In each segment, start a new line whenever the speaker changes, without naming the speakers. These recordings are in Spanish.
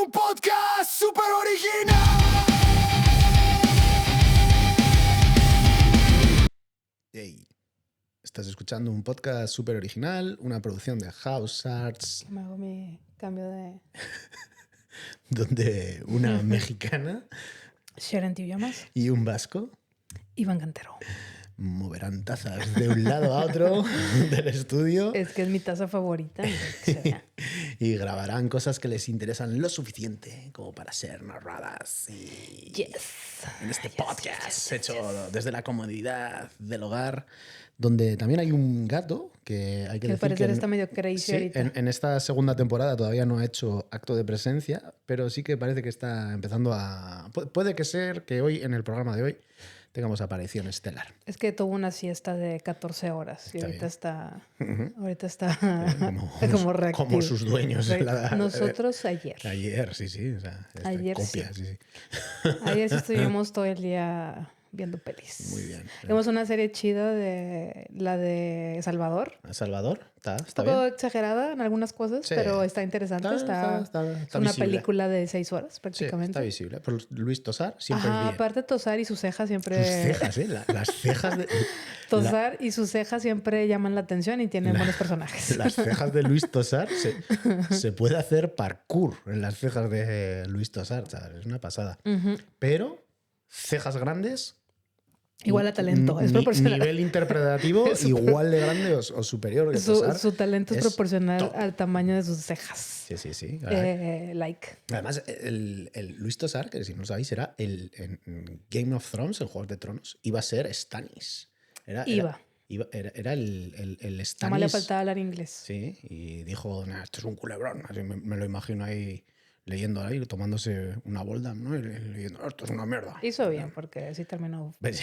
un podcast súper original.
Hey, estás escuchando un podcast súper original, una producción de House Arts,
Me hago mi cambio de
donde una mexicana
Sharon Tibiamas,
y un vasco
Iván Cantero.
moverán tazas de un lado a otro del estudio
Es que es mi taza favorita. Que se vea.
y grabarán cosas que les interesan lo suficiente como para ser narradas. Y
Yes.
en este
Yes,
podcast
yes, yes,
hecho
yes.
desde la comodidad del hogar, donde también hay un gato que hay que
Que al
decir
parecer
que
está medio crazy
sí,
ahorita.
en esta segunda temporada todavía no ha hecho acto de presencia, pero sí que parece que está empezando a... Puede que ser que hoy, en el programa de hoy, tengamos aparición estelar.
Es que tuvo una siesta de 14 horas y
Está
ahorita está
como
reactivo.
como sus dueños.
Nosotros ayer.
Ayer, sí. O sea,
Ayer
copia,
sí.
sí.
Ayer sí estuvimos todo el día viendo pelis.
Muy bien.
Vimos una serie chida de la de Salvador.
¿Salvador? ¿Está
Un poco
bien?
exagerada en algunas cosas,
Sí.
pero está interesante.
Está
Es una
visible.
película de 6 horas
Sí,
prácticamente.
está visible. Pero Luis Tosar siempre es
Ajá,
bien.
aparte Tosar y sus cejas siempre...
Sus cejas, ¿eh? Las cejas de...
Tosar y sus cejas siempre llaman la atención y tienen buenos personajes.
Las cejas de Luis Tosar se puede hacer parkour en las cejas de Luis Tosar, ¿sabes? Es una pasada. Pero cejas grandes...
Igual a talento, es proporcional.
Nivel interpretativo igual de grande o superior que Tosar.
Su talento es proporcional
top.
al tamaño de sus cejas.
Sí.
Like.
Además, el Luis Tosar, que si no lo sabéis, era en Game of Thrones, en Juegos de Tronos, iba a ser Stannis. Era el Stannis.
Nada más le faltaba hablar inglés.
Sí, y dijo, nah, esto es un culebrón. Así me lo imagino ahí leyendo ahí, tomándose una bolda, ¿no? Y leyendo, esto es una mierda.
Hizo bien, porque sí terminó
¿Ves?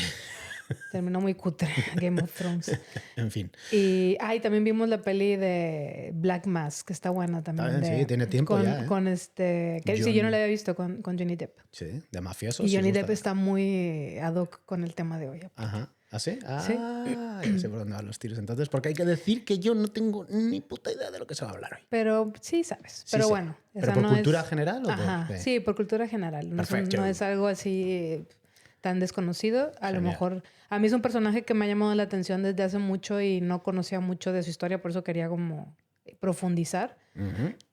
muy cutre Game of Thrones.
En fin.
Y también vimos la peli de Black Mass, que está buena también.
Sí, tiene tiempo
con,
ya, ¿eh?
Con que sí, yo no la había visto con Johnny Depp.
Sí, de mafiosos.
Y Johnny
sí,
Depp está muy ad hoc con el tema de hoy.
Ajá. ¿Ah, sí?
Sí.
Ya sé por dónde van los tiros entonces, porque hay que decir que yo no tengo ni puta idea de lo que se va a hablar hoy.
Pero sí sabes.
Sí
Pero
sé.
bueno.
¿Pero
esa
por
no
cultura
es...
general o
Ajá,
por...?
sí, por cultura general. No
Perfecto.
no es algo así tan desconocido. A lo
Genial.
mejor... A mí es un personaje que me ha llamado la atención desde hace mucho y no conocía mucho de su historia, por eso quería como profundizar.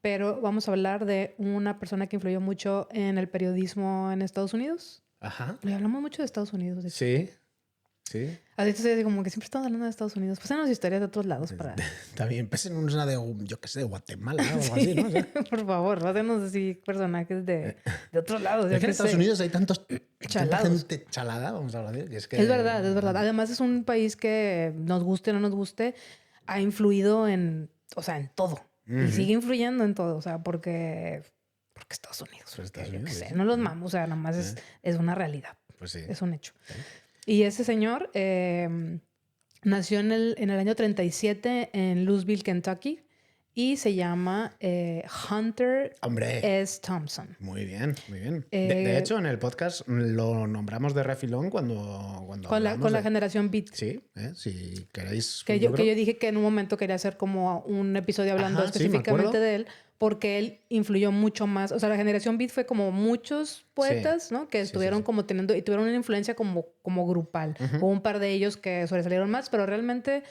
Pero vamos a hablar de una persona que influyó mucho en el periodismo en Estados Unidos.
Ajá.
Le hablamos mucho de Estados Unidos. De hecho.
Sí.
Así estoy así como que siempre estamos hablando de Estados Unidos. Pues en historias de otros lados para...
También pesen una de, yo qué sé, de Guatemala o algo así, ¿no? O sea,
Por favor, háganos así personajes de otros lados.
es que en Estados Unidos hay tanta
Chalados.
gente chalada, vamos a hablar de... Es
verdad, es verdad. Además es un país que nos guste o no nos guste, ha influido en todo. Y sigue influyendo en todo, o sea, porque Estados Unidos.
Pues Estados
Yo qué
Unidos,
sé,
sí.
no los mamos, o sea, nada más es una realidad.
Pues sí.
Es un hecho. Y ese señor nació en el año 37 en Louisville, Kentucky, y se llama Hunter
Hombre.
S. Thompson.
Muy bien. De hecho, en el podcast lo nombramos de refilón cuando
Con
hablamos
la
de...
generación Beat.
Sí, si queréis...
Que yo dije que en un momento quería hacer como un episodio hablando
Ajá, sí, me
específicamente
acuerdo.
de él, porque él influyó mucho más. O sea, la generación Beat fue como muchos poetas, ¿no? Que estuvieron como teniendo, y tuvieron una influencia como grupal. Hubo un par de ellos que sobresalieron más, pero realmente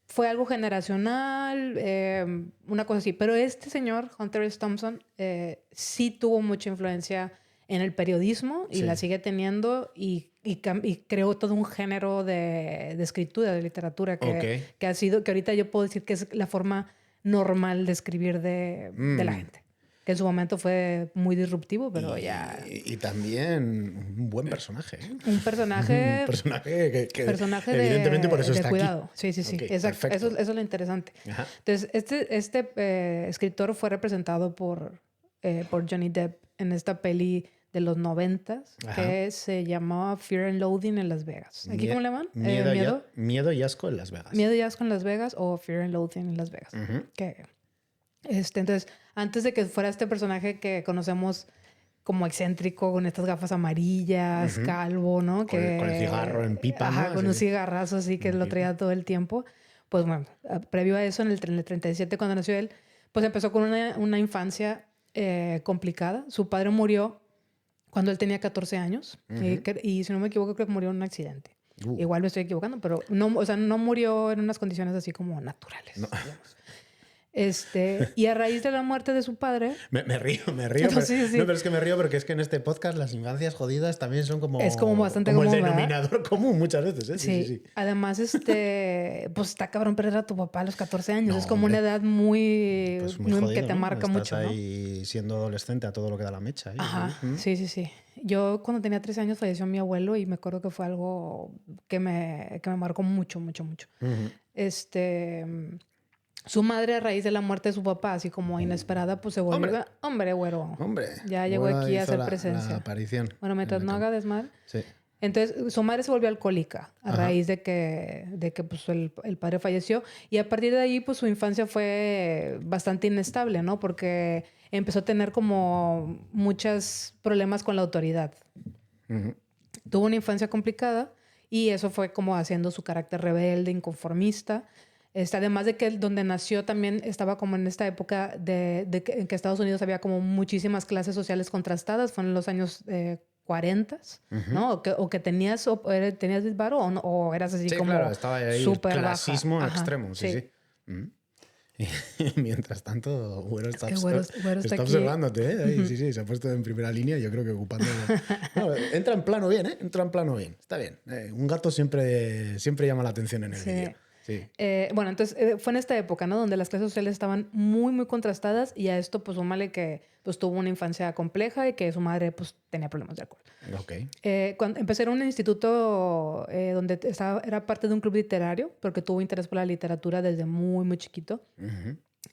fue algo generacional, una cosa así. Pero este señor, Hunter S. Thompson, sí tuvo mucha influencia en el periodismo y la sigue teniendo y creó todo un género de escritura, de literatura que ha sido, que ahorita yo puedo decir que es la forma normal de escribir de la gente. Que en su momento fue muy disruptivo, pero ya...
Y también un buen personaje.
Un personaje...
Un personaje que
personaje
evidentemente por eso
de
está
cuidado.
aquí.
Sí.
Ok,
Exacto.
perfecto.
Eso es lo interesante.
Ajá.
Entonces, este escritor fue representado por Johnny Depp en esta peli de los 90s que se llamaba Fear and Loathing en Las Vegas. ¿Aquí cómo le llaman?
Miedo y asco en Las Vegas.
Miedo y asco en Las Vegas o Fear and Loathing en Las Vegas. Entonces, antes de que fuera este personaje que conocemos como excéntrico, con estas gafas amarillas, calvo, ¿no?
Con el cigarro en pipa,
Ajá,
¿no?
con
Sí.
un cigarrazo así que lo traía todo el tiempo. Pues bueno, previo a eso, en el 37, cuando nació él, pues empezó con una infancia complicada. Su padre murió cuando él tenía 14 años y si no me equivoco creo que murió en un accidente. Igual me estoy equivocando, pero no, o sea, no murió en unas condiciones así como naturales. No. Y a raíz de la muerte de su padre...
Me río. No, sí. No, pero es que me río porque es que en este podcast las infancias jodidas también son como...
Es como bastante
como
común,
el denominador común muchas veces, ¿eh?
Sí. Además, pues está cabrón perder a tu papá a los 14 años.
No,
es como una edad muy,
pues muy jodido,
que te marca
Estás
mucho,
ahí siendo adolescente a todo lo que da la mecha. ¿eh?
Ajá, sí. Yo cuando tenía 13 años falleció mi abuelo y me acuerdo que fue algo que me marcó mucho. Su madre, a raíz de la muerte de su papá, así como inesperada, pues se volvió... Hombre, güero.
Hombre.
Ya llegó aquí a hacer presencia.
La aparición.
Bueno, mientras no haga desmadre.
Sí.
Entonces, su madre se volvió alcohólica a raíz de que pues, el padre falleció. Y a partir de ahí, pues su infancia fue bastante inestable, ¿no? Porque empezó a tener como muchos problemas con la autoridad. Tuvo una infancia complicada y eso fue como haciendo su carácter rebelde, inconformista. Además de que donde nació también estaba como en esta época en que Estados Unidos había como muchísimas clases sociales contrastadas. Fue en los años 40, ¿no? O que tenías varo o eras así como
claro, estaba ahí
súper
clasismo
baja.
extremo. Sí. Y mientras tanto, Güero está
aquí
observándote, ¿eh? Ahí, sí, se ha puesto en primera línea, yo creo que ocupando... No, entra en plano bien, ¿eh? Está bien. Un gato siempre llama la atención en el vídeo. Sí.
Bueno, entonces fue en esta época, ¿no? Donde las clases sociales estaban muy contrastadas y a esto, pues, súmale que pues, tuvo una infancia compleja y que su madre, pues, tenía problemas de alcohol.
Okay.
Cuando empecé en un instituto donde era parte de un club literario, porque tuvo interés por la literatura desde muy chiquito.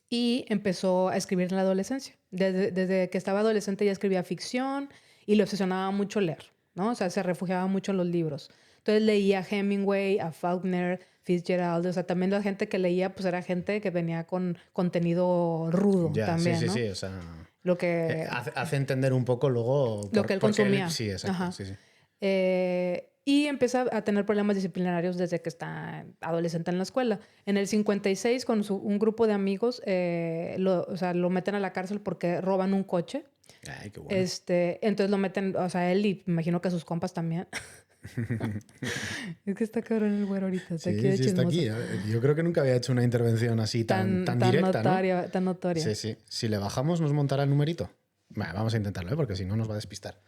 Y empezó a escribir en la adolescencia. Desde que estaba adolescente ya escribía ficción y le obsesionaba mucho leer, ¿no? O sea, se refugiaba mucho en los libros. Entonces leía a Hemingway, a Faulkner, Fitzgerald. O sea, también la gente que leía, pues era gente que venía con contenido rudo también, ¿no?
Sí. O sea,
lo que
hace entender un poco luego...
Lo que él consumía.
Sí, exacto.
Ajá.
Sí.
Y empieza a tener problemas disciplinarios desde que está adolescente en la escuela. En el 56, con un grupo de amigos, lo meten a la cárcel porque roban un coche.
Ay, qué bueno.
Entonces lo meten, o sea, él y me imagino que a sus compas también. Es que está cabrón el güero ahorita.
Está aquí. Yo creo que nunca había hecho una intervención así tan directa,
notoria, ¿no? Tan notoria.
Sí. Si le bajamos, ¿nos montará el numerito? Bueno, vamos a intentarlo, porque si no nos va a despistar.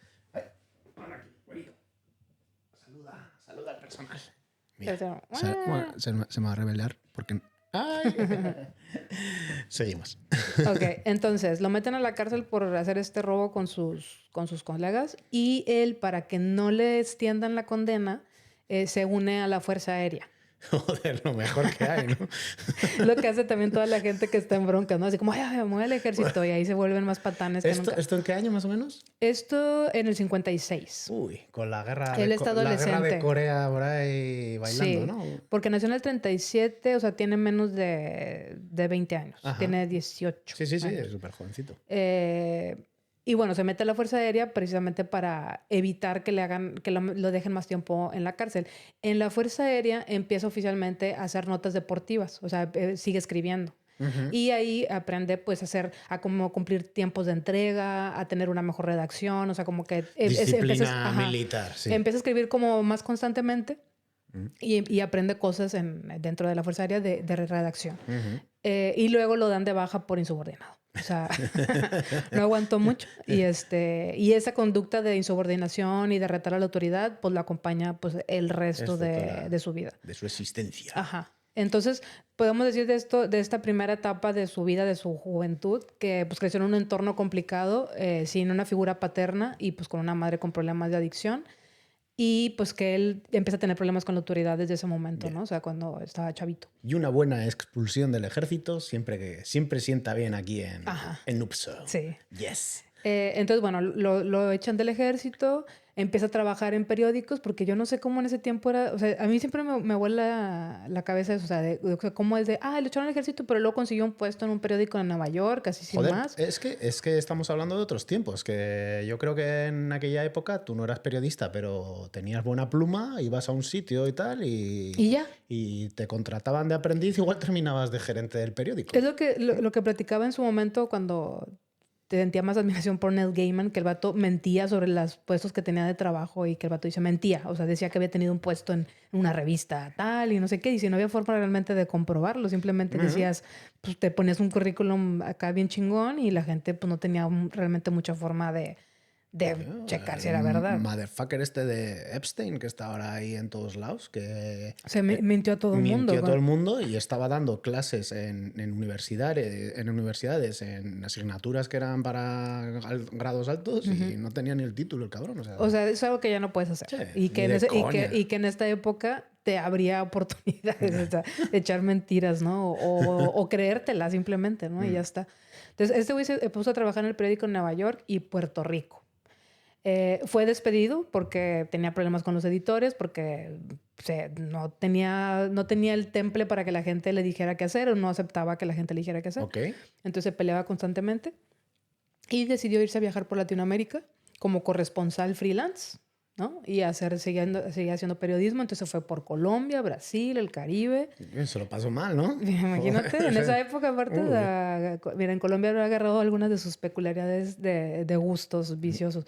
Saluda al personal. Mira, se me va a revelar porque... ¡Ay! Seguimos.
Ok, entonces lo meten a la cárcel por hacer este robo con sus colegas y él, para que no le extiendan la condena, se une a la Fuerza Aérea.
Joder, lo mejor que hay, ¿no?
Lo que hace también toda la gente que está en bronca, ¿no? Así como, ay, me voy al ejército y ahí se vuelven más patanes que nunca.
¿Esto en qué año más o menos?
Esto en el 56.
Uy, con la guerra,
Él está adolescente.
La guerra de Corea por ahí bailando,
sí,
¿no?
Porque nació en el 37, o sea, tiene menos de 20 años. Ajá. Tiene 18
Sí, es súper jovencito.
Y bueno, se mete a la Fuerza Aérea precisamente para evitar que lo dejen más tiempo en la cárcel. En la Fuerza Aérea empieza oficialmente a hacer notas deportivas, o sea, sigue escribiendo. Y ahí aprende pues a cómo cumplir tiempos de entrega, a tener una mejor redacción, o sea, como que...
Disciplina militar, sí.
Empieza a escribir como más constantemente y aprende cosas dentro de la Fuerza Aérea de redacción. Y luego lo dan de baja por insubordinado. O sea, no aguantó mucho. Y esa conducta de insubordinación y de retar a la autoridad, pues lo acompaña pues, el resto de su vida.
De su existencia.
Ajá. Entonces, podemos decir de esta primera etapa de su vida, de su juventud, que pues creció en un entorno complicado, sin una figura paterna y pues con una madre con problemas de adicción. Y pues que él empieza a tener problemas con la autoridad desde ese momento, ¿no? O sea, cuando estaba chavito.
Y una buena expulsión del ejército siempre sienta bien aquí en Nupso.
Sí.
Yes.
Entonces, bueno, lo echan del ejército, empieza a trabajar en periódicos, porque yo no sé cómo en ese tiempo era... O sea, a mí siempre me vuela la cabeza eso, o sea, de cómo es de... lo echaron al ejército, pero luego consiguió un puesto en un periódico en Nueva York, así sin más.
Es que estamos hablando de otros tiempos, que yo creo que en aquella época tú no eras periodista, pero tenías buena pluma, ibas a un sitio y tal,
y ya.
Y te contrataban de aprendiz, igual terminabas de gerente del periódico.
Es lo que platicaba en su momento cuando... sentía más admiración por Neil Gaiman, que el vato mentía sobre los puestos que tenía de trabajo y que el vato dice mentía. O sea, decía que había tenido un puesto en una revista tal y no sé qué. Y si no había forma realmente de comprobarlo, simplemente decías, pues te ponías un currículum acá bien chingón y la gente pues no tenía realmente mucha forma de checar si era verdad.
Motherfucker este de Epstein, que está ahora ahí en todos lados, que
Se mintió a todo el mundo.
mintió a todo el mundo y estaba dando clases en universidades, en asignaturas que eran para grados altos y no tenía ni el título el cabrón. O sea,
es algo que ya no puedes hacer.
Sí,
y, que
ni
en
de
y que en esta época te habría oportunidades de echar mentiras, ¿no? O creértela simplemente, ¿no? Y ya está. Entonces, este güey se puso a trabajar en el periódico en Nueva York y Puerto Rico. Fue despedido porque tenía problemas con los editores, porque no tenía el temple para que la gente le dijera qué hacer o no aceptaba que la gente le dijera qué hacer.
Okay.
Entonces se peleaba constantemente y decidió irse a viajar por Latinoamérica como corresponsal freelance, ¿no? Y seguía haciendo periodismo. Entonces fue por Colombia, Brasil, el Caribe.
Se lo pasó mal, ¿no?
Imagínate, en esa época, aparte, mira, en Colombia había agarrado algunas de sus peculiaridades de gustos viciosos.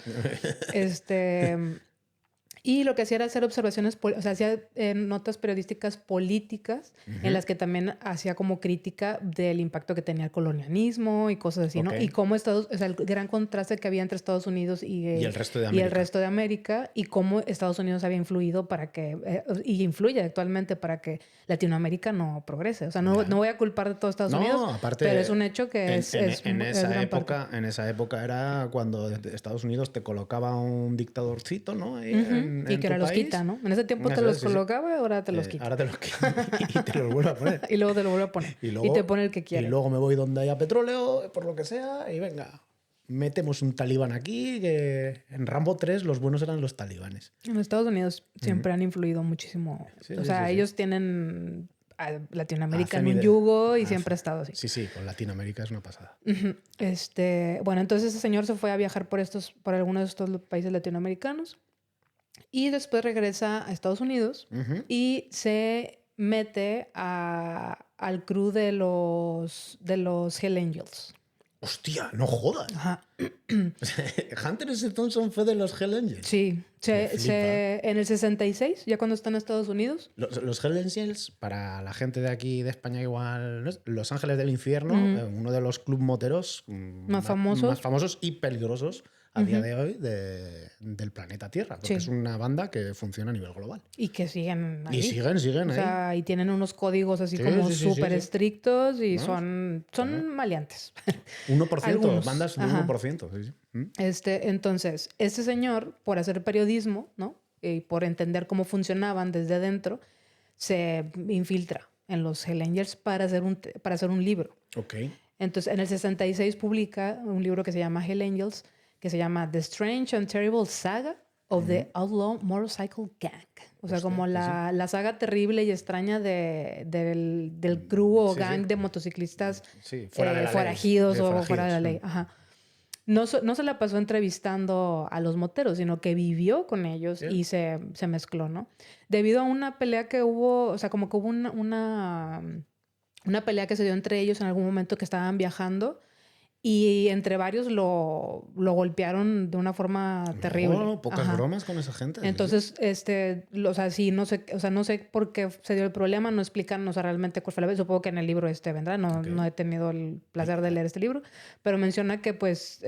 Y lo que hacía era hacer observaciones, o sea, hacía notas periodísticas políticas en las que también hacía como crítica del impacto que tenía el colonialismo y cosas así, ¿no? Y cómo o sea, el gran contraste que había entre Estados Unidos y el resto de América y cómo Estados Unidos había influido y influye actualmente para que Latinoamérica no progrese. O sea, no voy a culpar de todo Estados Unidos,
aparte,
pero es un hecho que
en esa época era cuando Estados Unidos te colocaba un dictadorcito, ¿no?
Y que ahora los quita, ¿no? En ese tiempo te los colocaba y ahora te los quita.
Ahora te los quita y te los vuelve a poner.
Y luego te lo vuelve a poner. Y te pone el que quiere.
Y luego me voy donde haya petróleo, por lo que sea, y venga, metemos un talibán aquí, que en Rambo 3 los buenos eran los talibanes.
En Estados Unidos siempre han influido muchísimo. Ellos tienen a Latinoamérica en un yugo y siempre ha estado así.
Sí, con Latinoamérica es una pasada.
Bueno, entonces ese señor se fue a viajar por algunos de estos países latinoamericanos. Y después regresa a Estados Unidos y se mete al crew de los Hell Angels.
Hostia, no jodas.
Ajá.
Hunter S. Thompson fue de los Hell Angels.
Sí. En el 66, ya cuando está en Estados Unidos.
Los Hell Angels, para la gente de aquí de España igual, ¿no? Los Ángeles del Infierno, uno de los club moteros más famosos y peligrosos a día de hoy del planeta Tierra, porque es una banda que funciona a nivel global.
Y que siguen ahí.
Y siguen
o sea, y tienen unos códigos así como súper estrictos y son maleantes.
1%, bandas de 1%.
Entonces, este señor, por hacer periodismo, ¿no? Y por entender cómo funcionaban desde dentro, se infiltra en los Hell Angels para hacer un libro.
Okay.
Entonces, en el 66 publica un libro que se llama Hell Angels, que se llama The Strange and Terrible Saga of the Outlaw Motorcycle Gang. O sea, como la saga terrible y extraña del crew o gang de motociclistas forajidos o fuera de la ley. Ajá. No se la pasó entrevistando a los moteros, sino que vivió con ellos y se mezcló, ¿no? Debido a una pelea que hubo, o sea, como que hubo una pelea que se dio entre ellos en algún momento que estaban viajando. Y entre varios lo golpearon de una forma terrible.
No, pocas bromas con esa gente.
Entonces, no sé por qué se dio el problema, no explican, realmente cuál fue la vez. Supongo que en el libro vendrá, no he tenido el placer de leer este libro, pero menciona que pues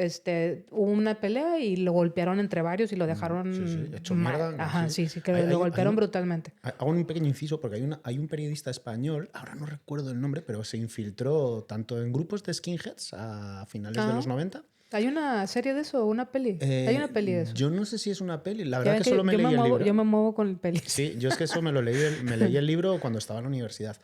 hubo una pelea y lo golpearon entre varios y lo dejaron
hecho mierda.
Ajá, sí, que lo golpearon brutalmente.
Hago un pequeño inciso porque hay un periodista español, ahora no recuerdo el nombre, pero se infiltró tanto en grupos de skinheads a finales de los 90.
¿Hay una serie de eso? ¿Una peli? Hay una peli de eso.
Yo no sé si es una peli. La verdad que solo me leí el libro.
Yo me muevo con pelis.
Sí, yo es que eso me leí el libro cuando estaba en la universidad.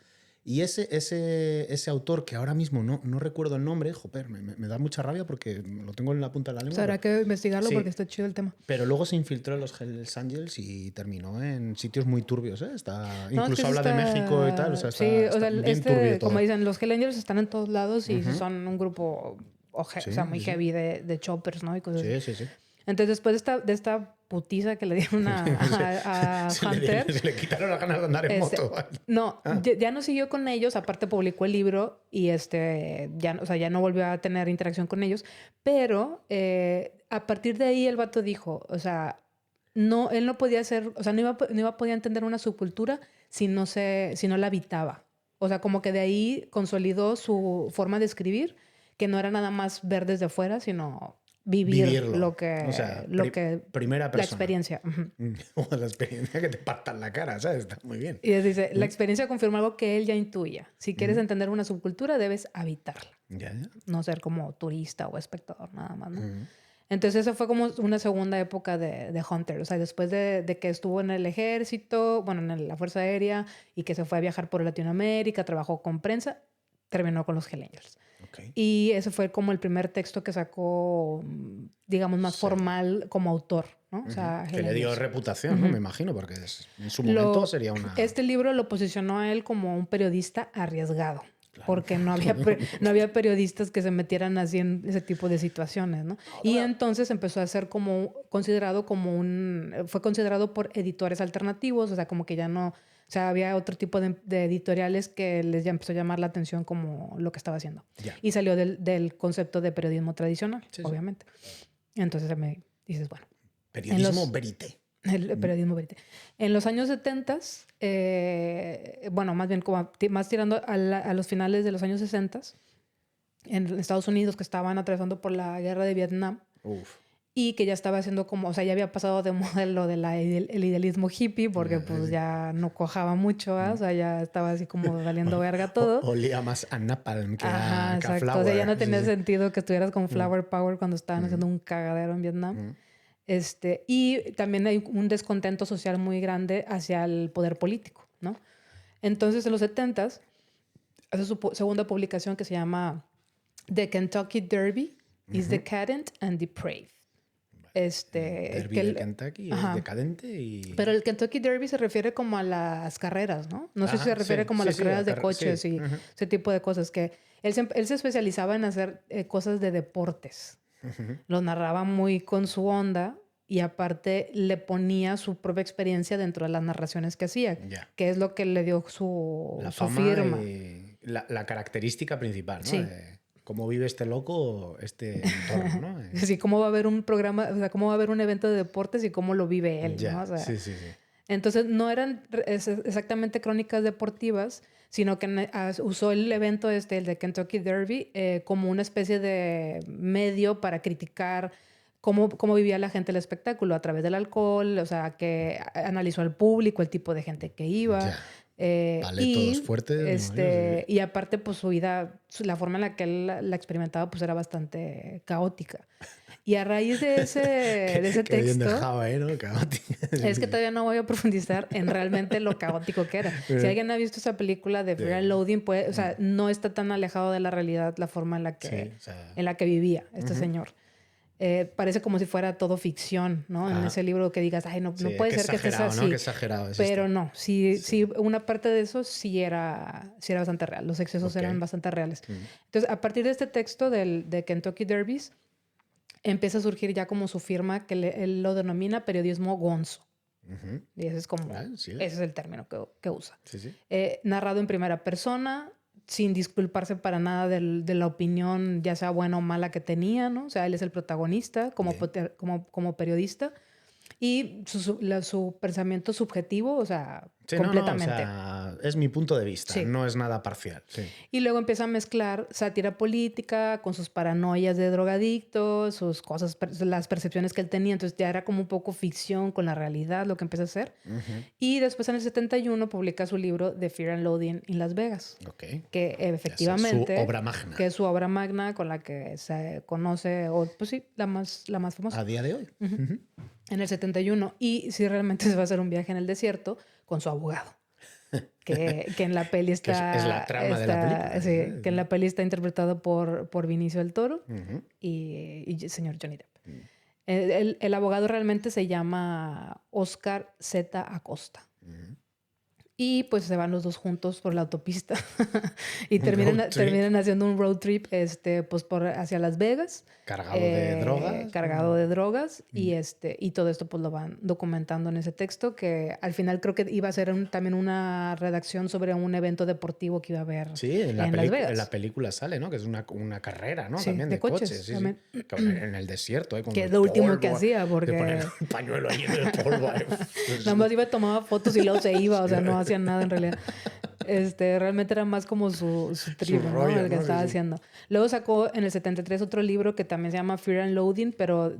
Y ese autor, que ahora mismo no recuerdo el nombre, joder, me da mucha rabia porque lo tengo en la punta de la lengua.
O sea, habrá que investigarlo porque está chido el tema.
Pero luego se infiltró en los Hells Angels y terminó en sitios muy turbios, ¿eh? Incluso habla de México y tal. O sea, está bien turbio todo.
Como dicen, los Hells Angels están en todos lados y son un grupo muy heavy de choppers, ¿no? Y cosas así.
Sí.
Entonces, después de esta putiza que le dieron a Hunter...
Se le quitaron las ganas de andar en moto.
No, ya no siguió con ellos. Aparte publicó el libro y ya no volvió a tener interacción con ellos. Pero a partir de ahí el vato dijo, o sea, no, él no podía hacer, o sea, no iba a poder entender una subcultura si no la habitaba. O sea, como que de ahí consolidó su forma de escribir, que no era nada ver desde afuera, sino vivirlo. Lo que,
primera persona.
La experiencia.
La experiencia que te partan la cara, ¿sabes? Está muy bien.
Y dice, la experiencia confirma algo que él ya intuía. Si quieres entender una subcultura, debes habitarla.
Ya.
No ser como turista o espectador, nada más, ¿no? Entonces, esa fue como una segunda época de Hunter. O sea, después de que estuvo en el ejército, bueno, en la Fuerza Aérea, y que se fue a viajar por Latinoamérica, trabajó con prensa, terminó con los Hell Angels.
Okay.
Y ese fue como el primer texto que sacó, digamos, más formal como autor, ¿no? O sea,
que le dio reputación, ¿no? Me imagino, porque en su momento sería una...
Este libro lo posicionó a él como un periodista arriesgado. Claro. Porque no había periodistas que se metieran así en ese tipo de situaciones, ¿no? Y entonces empezó a ser fue considerado por editores alternativos, o sea, como que ya no, o sea, había otro tipo de editoriales que les ya empezó a llamar la atención como lo que estaba haciendo. Yeah. Y salió del concepto de periodismo tradicional, obviamente. Entonces me dices, bueno.
Periodismo verité.
El periodismo verité. En los años 70, bueno, más bien más tirando a los finales de los años 60, en Estados Unidos, que estaban atravesando por la guerra de Vietnam, y que ya estaba haciendo como, o sea, ya había pasado de modelo del idealismo hippie, porque pues ya no cojaba mucho, o sea, ya estaba así como valiendo verga todo.
Olía más a napalm que
a Flower. O sea, ya no tenía sentido que estuvieras con Flower Power cuando estaban haciendo un cagadero en Vietnam. Y también hay un descontento social muy grande hacia el poder político, ¿no? Entonces, en los 70s, hace su segunda publicación que se llama The Kentucky Derby is Decadent and Depraved.
Derby de Kentucky es decadente y...
Pero el Kentucky Derby se refiere como a las carreras, ¿no? No sé si se refiere como a las carreras de coches y ese tipo de cosas. Que él se especializaba en hacer cosas de deportes. Lo narraba muy con su onda y aparte le ponía su propia experiencia dentro de las narraciones que hacía, que es lo que le dio su firma.
Y la característica principal, ¿no? Sí. Cómo vive este loco, este entorno, ¿no?
Sí, cómo va a haber un programa, o sea, cómo va a haber un evento de deportes y cómo lo vive él, ¿no? O sea,
sí.
Entonces no eran exactamente crónicas deportivas, sino que usó el evento el de Kentucky Derby, como una especie de medio para criticar cómo vivía la gente el espectáculo a través del alcohol, o sea, que analizó al público, el tipo de gente que iba.
Paletos fuertes.
Y aparte, pues su vida, la forma en la que él la experimentaba, pues era bastante caótica. Y a raíz de ese texto...
Qué bien dejado, ¿no? Caótica.
Es que todavía no voy a profundizar en realmente lo caótico que era. Si alguien ha visto esa película de Fear and Loathing, pues, o sea, no está tan alejado de la realidad la forma en la que vivía este señor. Parece como si fuera todo ficción, ¿no? En ese libro que digas, ay, no puede ser que estés así.
¿no? Qué exagerado es
pero no, sí, una parte de eso sí era bastante real. Los excesos eran bastante reales. Entonces, a partir de este texto de Kentucky Derbies, empieza a surgir ya como su firma, que él lo denomina periodismo gonzo. Y ese es como, ese es el término que usa.
Sí.
Narrado en primera persona, sin disculparse para nada de la opinión, ya sea buena o mala, que tenía, ¿no? O sea, él es el protagonista como periodista. Y su pensamiento subjetivo, o sea, completamente.
O sea, es mi punto de vista, no es nada parcial. Sí.
Y luego empieza a mezclar sátira política con sus paranoias de drogadicto, sus cosas, las percepciones que él tenía. Entonces ya era como un poco ficción con la realidad lo que empieza a hacer. Y después en el 71 publica su libro The Fear and Loathing in Las Vegas. Que efectivamente...
Su obra magna.
Que es su obra magna con la que se conoce, o pues sí, la más famosa.
A día de hoy.
En el 71. Y sí, realmente se va a hacer un viaje en el desierto con su abogado. Que en la peli está...
es la trama de la película.
Sí, que en la peli está interpretado por Vinicio del Toro y el señor Johnny Depp. El abogado realmente se llama Oscar Z. Acosta. Y pues se van los dos juntos por la autopista y terminan haciendo un road trip pues hacia Las Vegas.
Cargado de drogas.
Cargado de drogas. Y todo esto pues lo van documentando en ese texto, que al final creo que iba a ser también una redacción sobre un evento deportivo que iba a haber en Las Vegas.
En la película sale, ¿no? Que es una carrera, ¿no?
Sí,
también de coches. Sí. En el desierto.
Que es lo último que hacía, porque...
De poner un pañuelo ahí en el polvo.
Nada más iba, tomaba fotos y luego se iba, o sea, no hacían nada en realidad. Realmente era más como su trip, ¿no?
rollo,
El que
¿no?
estaba
Sí.
haciendo. Luego sacó en el 73 otro libro que también se llama Fear and Loathing, pero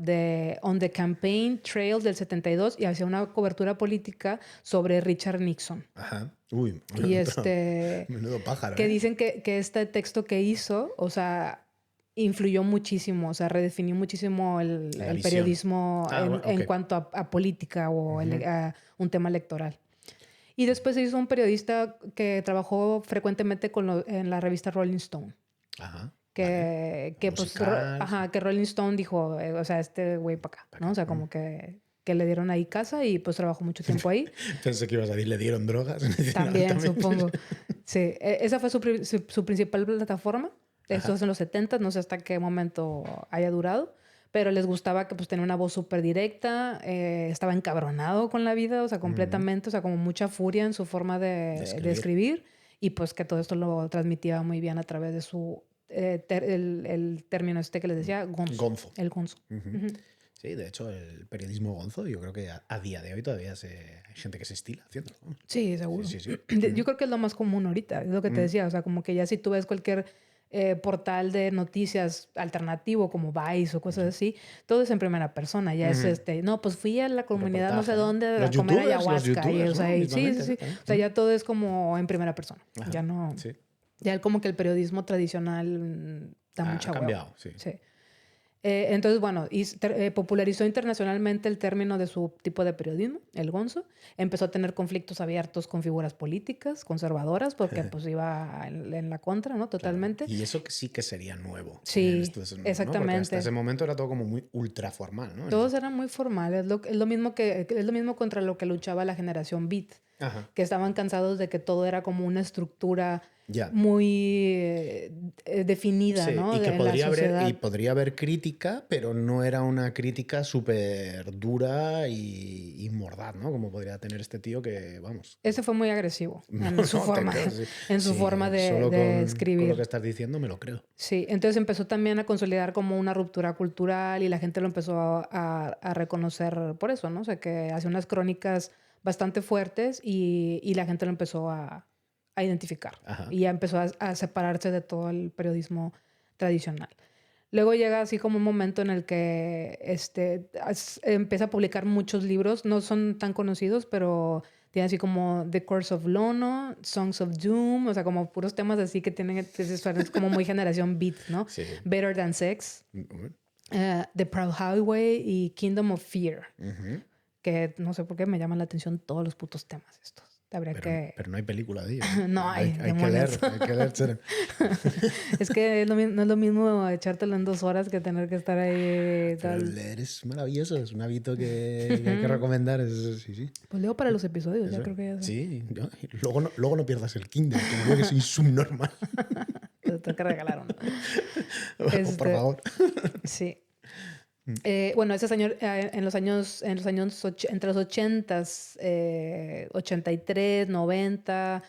On the Campaign Trail del 72, y hacía una cobertura política sobre Richard Nixon.
Ajá. Uy,
Y
menudo pájaro.
Que dicen que este texto que hizo, o sea, influyó muchísimo, o sea, redefinió muchísimo el periodismo en cuanto a política o a un tema electoral. Y después se hizo un periodista que trabajó frecuentemente en la revista Rolling Stone.
Ajá.
Que Rolling Stone dijo, o sea, este güey para acá, ¿no? O sea, como que le dieron ahí casa y pues trabajó mucho tiempo ahí.
Pensé que ibas a decir, le dieron drogas.
También, supongo. Sí, esa fue su principal plataforma. Esto es en los 70, no sé hasta qué momento haya durado. Pero les gustaba que pues tenía una voz súper directa, estaba encabronado con la vida, o sea, completamente, o sea, como mucha furia en su forma de escribir, y pues que todo esto lo transmitía muy bien a través de su, el término que les decía, gonzo. El gonzo.
Sí, de hecho, el periodismo gonzo, yo creo que a día de hoy todavía hay gente que se estila haciéndolo.
Sí, seguro.
Sí.
Yo creo que es lo más común ahorita, es lo que te decía, o sea, como que ya si tú ves cualquier... portal de noticias alternativo como Vice o cosas así, todo es en primera persona. Ya es no, pues fui a la comunidad no sé dónde a comer ayahuasca. Y, o sea, sí. O sea, ya todo es como en primera persona. Ajá. Ya no. Sí. Ya como que el periodismo tradicional da mucha hueva. Ha cambiado, sí. Entonces, bueno, popularizó internacionalmente el término de su tipo de periodismo, el gonzo. Empezó a tener conflictos abiertos con figuras políticas, conservadoras, porque pues iba en la contra, ¿no? Totalmente.
Claro. Y eso sí que sería nuevo.
Sí, exactamente.
¿no? Porque hasta ese momento era todo como muy ultra formal, ¿no?
Todos eran muy formales. Es lo mismo contra lo que luchaba la generación Beat. Ajá. Que estaban cansados de que todo era como una estructura muy definida, ¿no?
Y que podría haber crítica, pero no era una crítica súper dura y mordaz, ¿no? Como podría tener este tío que, vamos...
Ese fue muy agresivo en su forma de escribir.
Con lo que estás diciendo me lo creo.
Sí, entonces empezó también a consolidar como una ruptura cultural y la gente lo empezó a reconocer por eso, ¿no? O sea, que hacía unas crónicas bastante fuertes y la gente lo empezó a identificar. Ajá. Y ya empezó a separarse de todo el periodismo tradicional. Luego llega así como un momento en el que empieza a publicar muchos libros, no son tan conocidos, pero tiene así como The Curse of Lono, Songs of Doom, o sea, como puros temas así que es como muy generación beat, ¿no? Sí. Better Than Sex, The Proud Highway y Kingdom of Fear. Que no sé por qué me llaman la atención todos los putos temas estos.
Pero no hay película de ellos.
No hay
que leer.
Es que no es lo mismo echártelo en 2 horas que tener que estar ahí.
Pero leer es maravilloso, es un hábito que hay que recomendar. Sí.
Pues leo para los episodios, ya creo que ya sé.
Sí, luego no pierdas el Kindle, que yo que soy subnormal.
Te tengo que regalar uno.
Por favor.
Sí. Bueno, ese señor entre los 80s, 83, 90,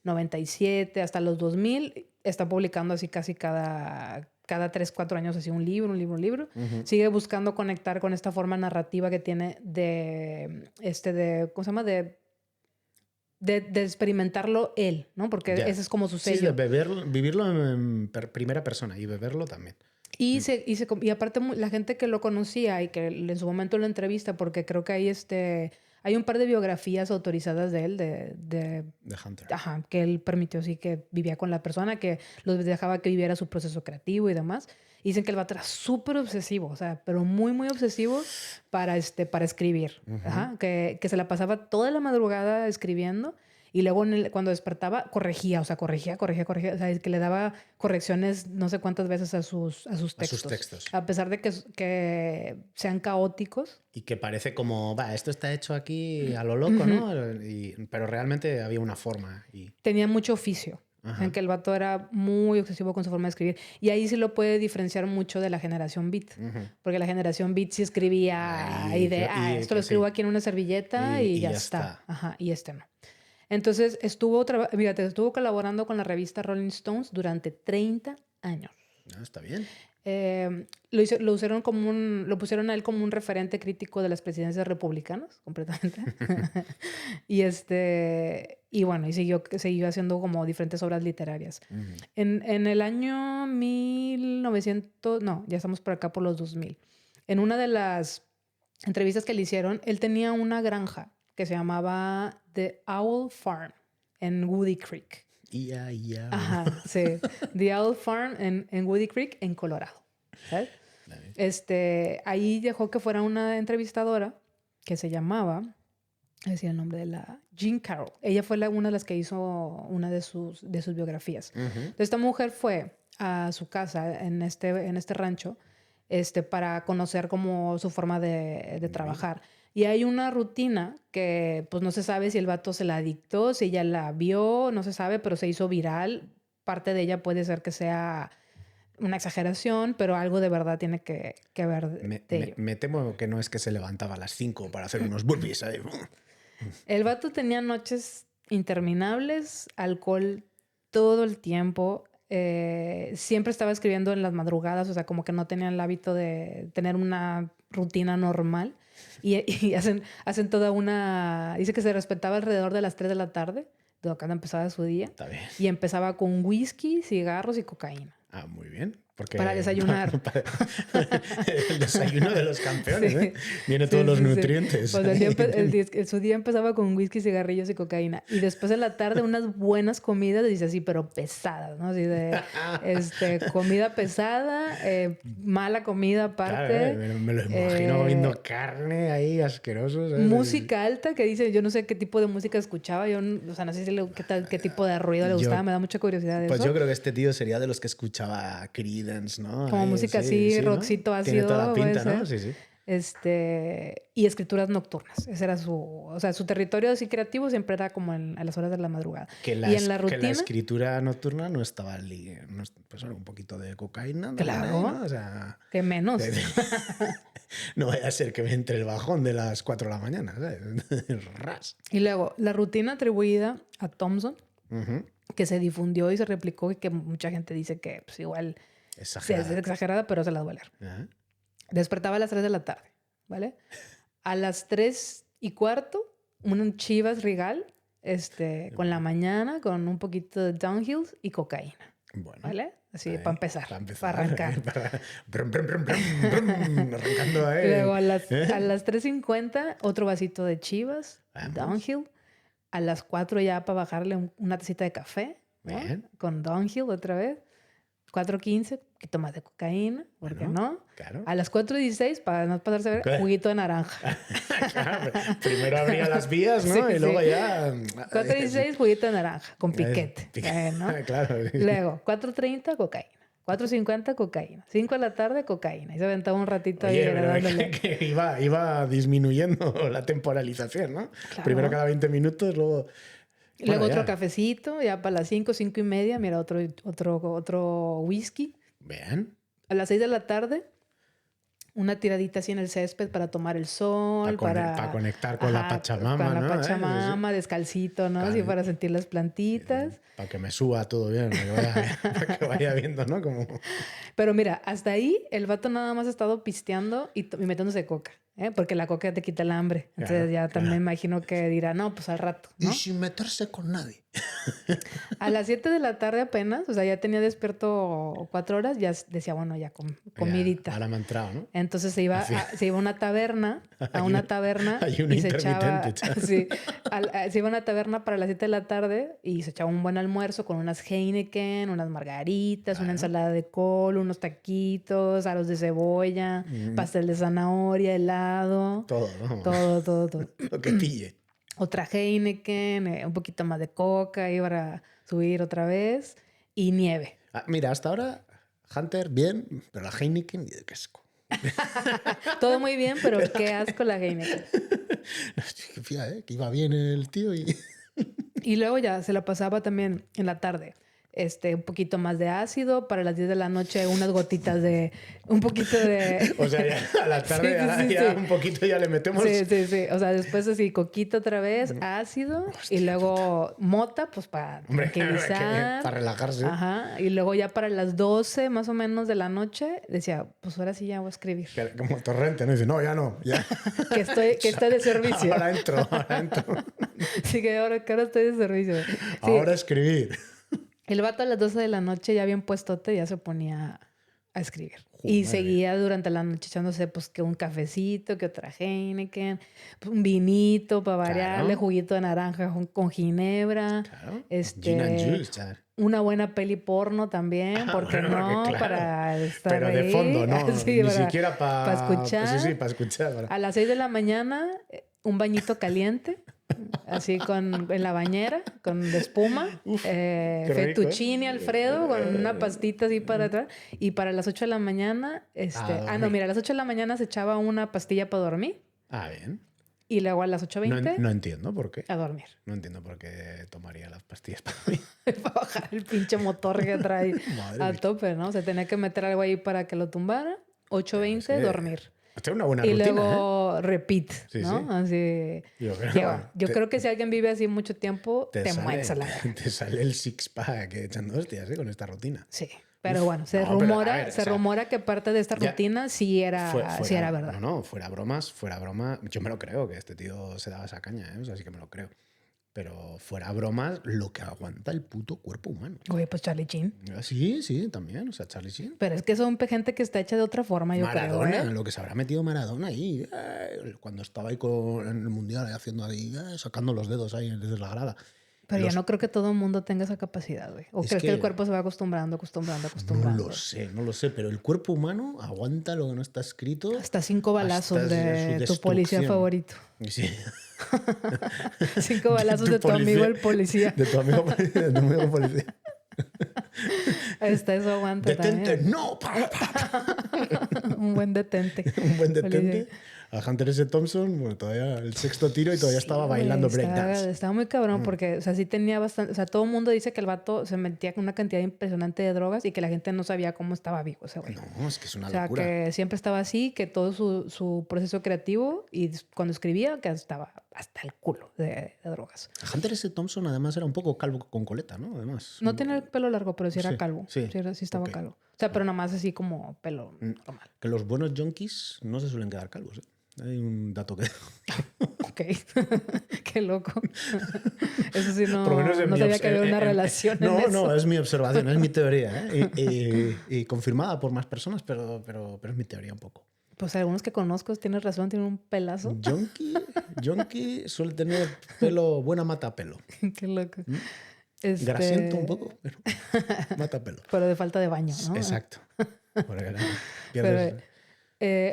97, hasta los 2000, está publicando así casi cada 3, 4 años así un libro. Sigue buscando conectar con esta forma narrativa que tiene de ¿cómo se llama? De experimentarlo él, ¿no? Porque ese es como su sello.
Sí, de vivirlo en primera persona y beberlo también.
Y aparte la gente que lo conocía y que en su momento lo entrevista, porque creo que hay un par de biografías autorizadas de él, de
Hunter.
Ajá, que él permitió sí que vivía con la persona, que los dejaba que viviera su proceso creativo y demás. Y dicen que el vato era súper obsesivo, o sea, pero muy, muy obsesivo para escribir. Ajá, que se la pasaba toda la madrugada escribiendo. Y luego cuando despertaba, corregía. O sea, que le daba correcciones no sé cuántas veces a sus textos. A pesar de que sean caóticos.
Y que parece como, esto está hecho aquí a lo loco, ¿no? Pero realmente había una forma.
Tenía mucho oficio. En que el vato era muy obsesivo con su forma de escribir. Y ahí sí lo puede diferenciar mucho de la generación Beat. Porque la generación Beat sí escribía esto lo escribo aquí en una servilleta y ya está. Ajá, y no. Entonces estuvo colaborando con la revista Rolling Stones durante 30 años.
Está bien.
Lo pusieron a él como un referente crítico de las presidencias republicanas, completamente. y bueno, y siguió haciendo como diferentes obras literarias. En el año 1900, ya estamos por acá por los 2000. En una de las entrevistas que le hicieron, él tenía una granja que se llamaba The Owl Farm en Woody Creek. Ajá, sí. The Owl Farm en Woody Creek, en Colorado. ¿Sabes? Ahí dejó que fuera una entrevistadora que se llamaba, decía el nombre de la Jean Carroll. Ella fue una de las que hizo una de sus biografías. Esta mujer fue a su casa en este rancho para conocer como su forma de trabajar. Y hay una rutina que pues no se sabe si el vato se la dictó, si ella la vio, no se sabe, pero se hizo viral. Parte de ella puede ser que sea una exageración, pero algo de verdad tiene que haber de ello.
Me temo que no es que se levantaba a las 5 para hacer unos burpees ahí.
El vato tenía noches interminables, alcohol todo el tiempo. Siempre estaba escribiendo en las madrugadas, o sea, como que no tenía el hábito de tener una rutina normal. Y hacen toda una... Dice que se respetaba alrededor de las 3 de la tarde, cuando empezaba su día.
Está bien.
Y empezaba con whisky, cigarros y cocaína.
Ah, muy bien.
Para desayunar.
El desayuno de los campeones, sí. Viene todos los nutrientes.
Pues su día empezaba con whisky, cigarrillos y cocaína. Y después en la tarde unas buenas comidas, dice así, pero pesadas, ¿no? Así de comida pesada, mala comida aparte.
Claro, me lo imagino comiendo carne ahí, asqueroso. ¿Sabes?
Música alta, que dice, yo no sé qué tipo de música escuchaba. Yo, o sea, no sé qué tipo de ruido le gustaba. Me da mucha curiosidad de eso.
Pues yo creo que este tío sería de los que escuchaba Creedence, ¿no?
Como música así, rockcito ácido.
Tiene toda la pinta, ¿no? Sí.
Y escrituras nocturnas. Ese era su territorio así creativo siempre era como a las horas de la madrugada.
Y en la rutina... Que la escritura nocturna no estaba pues un poquito de cocaína.
Claro.
¿no? O sea,
que menos.
No vaya a ser que me entre el bajón de las 4 de la mañana, ¿sabes? Ras.
Y luego, la rutina atribuida a Thompson, que se difundió y se replicó y que mucha gente dice que pues, igual... Es exagerada, pero se la duele. Despertaba a las 3 de la tarde, ¿vale? A las 3:15, un Chivas Regal, con la mañana, con un poquito de downhill y cocaína. Bueno, ¿vale? Así, para empezar, para arrancar.
Arrancando ahí.
Luego a las 3:50, otro vasito de Chivas, downhill. A las 4 ya para bajarle una tacita de café, ¿no? Con downhill otra vez. 4:15, un poquito más de cocaína, ¿por qué no?
Claro.
A las 4:16, para no pasarse a ver, juguito de naranja.
Claro, primero abría las vías, ¿no? Y luego ya...
4:16, juguito de naranja, con piquete. ¿no?
Claro.
Luego, 4:30, cocaína. 4:50, cocaína. 5 de la tarde, cocaína. Y se aventaba un ratito
ahí.
Dándole.
Que iba disminuyendo la temporalización, ¿no? Claro. Primero cada 20 minutos, luego...
Luego otro cafecito, ya para las 5:30, mira, otro whisky.
Vean.
A las 6 de la tarde, una tiradita así en el césped para tomar el sol.
Para conectar con la Pachamama,
con
¿no?
la Pachamama, descalcito, ¿no? Así para sentir las plantitas.
Para que me suba todo bien, para que vaya viendo, ¿no? Como...
Pero mira, hasta ahí el vato nada más ha estado pisteando y metiéndose coca. Porque la coca te quita el hambre. Entonces también me imagino que dirá, no, pues al rato, ¿no?
Y sin meterse con nadie.
A las 7 de la tarde apenas, o sea, ya tenía despierto 4 horas, ya decía, bueno, ya comidita.
Ahora me ha entrado, ¿no?
Entonces se iba a una taberna,
y se echaba...
se iba a una taberna para las 7 de la tarde y se echaba un buen almuerzo con unas Heineken, unas margaritas, una ensalada de col, unos taquitos, aros de cebolla, pastel de zanahoria, helado.
Todo, ¿no?
Todo.
Lo que pille.
otra Heineken, un poquito más de coca ahí para subir otra vez y nieve.
Mira, hasta ahora Hunter bien, pero la Heineken, qué asco.
Todo muy bien, pero qué asco la Heineken.
Fíjate, que iba bien el tío y...
Y luego ya se la pasaba también en la tarde. Un poquito más de ácido, para las 10 de la noche unas gotitas de... Un poquito de...
O sea, ya a la tarde
sí.
un poquito ya le metemos...
Sí. O sea, después así coquito otra vez, ácido. Hostia, y luego mota, pues para tranquilizar.
Para relajarse.
Ajá. Y luego ya para las 12 más o menos de la noche, decía, pues ahora sí ya voy a escribir.
Como Torrente, ¿no? Dice, no, ya no. Ya.
que estoy de servicio.
Ahora entro.
Sí, que ahora estoy de servicio. Sí.
Ahora escribir.
El vato a las 12 de la noche ya bien puestote ya se ponía a escribir. Y seguía durante la noche echándose pues que un cafecito, que otra Heineken, pues, un vinito para variarle, juguito de naranja con ginebra.
Claro. Gin and juice, ya.
Una buena peli porno también, porque no, claro. Para estar
pero
ahí.
De fondo, no.
Sí,
ni siquiera para
escuchar.
Pues sí, para escuchar.
A las 6 de la mañana, un bañito caliente. Así en la bañera, con espuma, fettuccine Alfredo, con una pastita así para atrás. Y para las 8 de la mañana, a las 8 de la mañana se echaba una pastilla para dormir.
Bien.
Y luego a las 8:20...
No entiendo por qué.
A dormir.
No entiendo por qué tomaría las pastillas para mí.
Para bajar el pinche motor que trae a tope, ¿no? Se tenía que meter algo ahí para que lo tumbara. 8:20, dormir.
Esta es una buena
rutina. Y
rutina,
luego repeat, ¿no? Sí. Así. Yo creo que si alguien vive así mucho tiempo, te mueres a la vez.
Te sale el six-pack echando hostias con esta rutina.
Sí. Pero bueno, se rumora que parte de esta rutina sí era verdad.
No, fuera broma. Yo me lo creo que este tío se daba esa caña, ¿eh? O sea, sí que me lo creo. Pero fuera bromas, lo que aguanta el puto cuerpo humano.
Oye, pues Charlie Sheen.
Sí, también. O sea, Charlie Sheen.
Pero es que son gente que está hecha de otra forma, yo creo.
Maradona, lo que se habrá metido Maradona ahí. Cuando estaba ahí en el Mundial, haciendo ahí, sacando los dedos ahí desde la grada.
Pero yo no creo que todo el mundo tenga esa capacidad, güey. ¿O crees que el cuerpo se va acostumbrando?
No lo sé. Pero el cuerpo humano aguanta lo que no está escrito.
Hasta 5 balazos de tu policía favorito.
Sí.
5 balazos de tu amigo el policía.
De tu amigo policía.
Hasta eso aguanta.
Detente,
también.
no.
Un buen detente.
A Hunter S. Thompson, bueno, todavía el sexto tiro y todavía estaba bailando breakdance.
Estaba muy cabrón porque, o sea, sí tenía bastante... O sea, todo el mundo dice que el vato se metía con una cantidad impresionante de drogas y que la gente no sabía cómo estaba vivo ese güey.
No, es que es una
locura. O sea, que siempre estaba así, que todo su proceso creativo y cuando escribía, que estaba hasta el culo de drogas.
Hunter S. Thompson además era un poco calvo con coleta, ¿no? Además.
No tenía el pelo largo, pero sí era calvo. Sí estaba calvo. O sea, pero nada más así como pelo normal.
Que los buenos junkies no se suelen quedar calvos, ¿eh? Hay un dato que...
Ok. Qué loco. Eso sí, no sabía que había una relación en eso.
No, es mi observación, es mi teoría, ¿eh? Y confirmada por más personas, pero es mi teoría un poco.
Pues algunos que conozco, tienes razón, tienen un pelazo.
Junkie suele tener pelo, buena mata pelo.
Qué loco.
Grasiento un poco, pero mata pelo.
Pero de falta de baño, ¿no?
Exacto.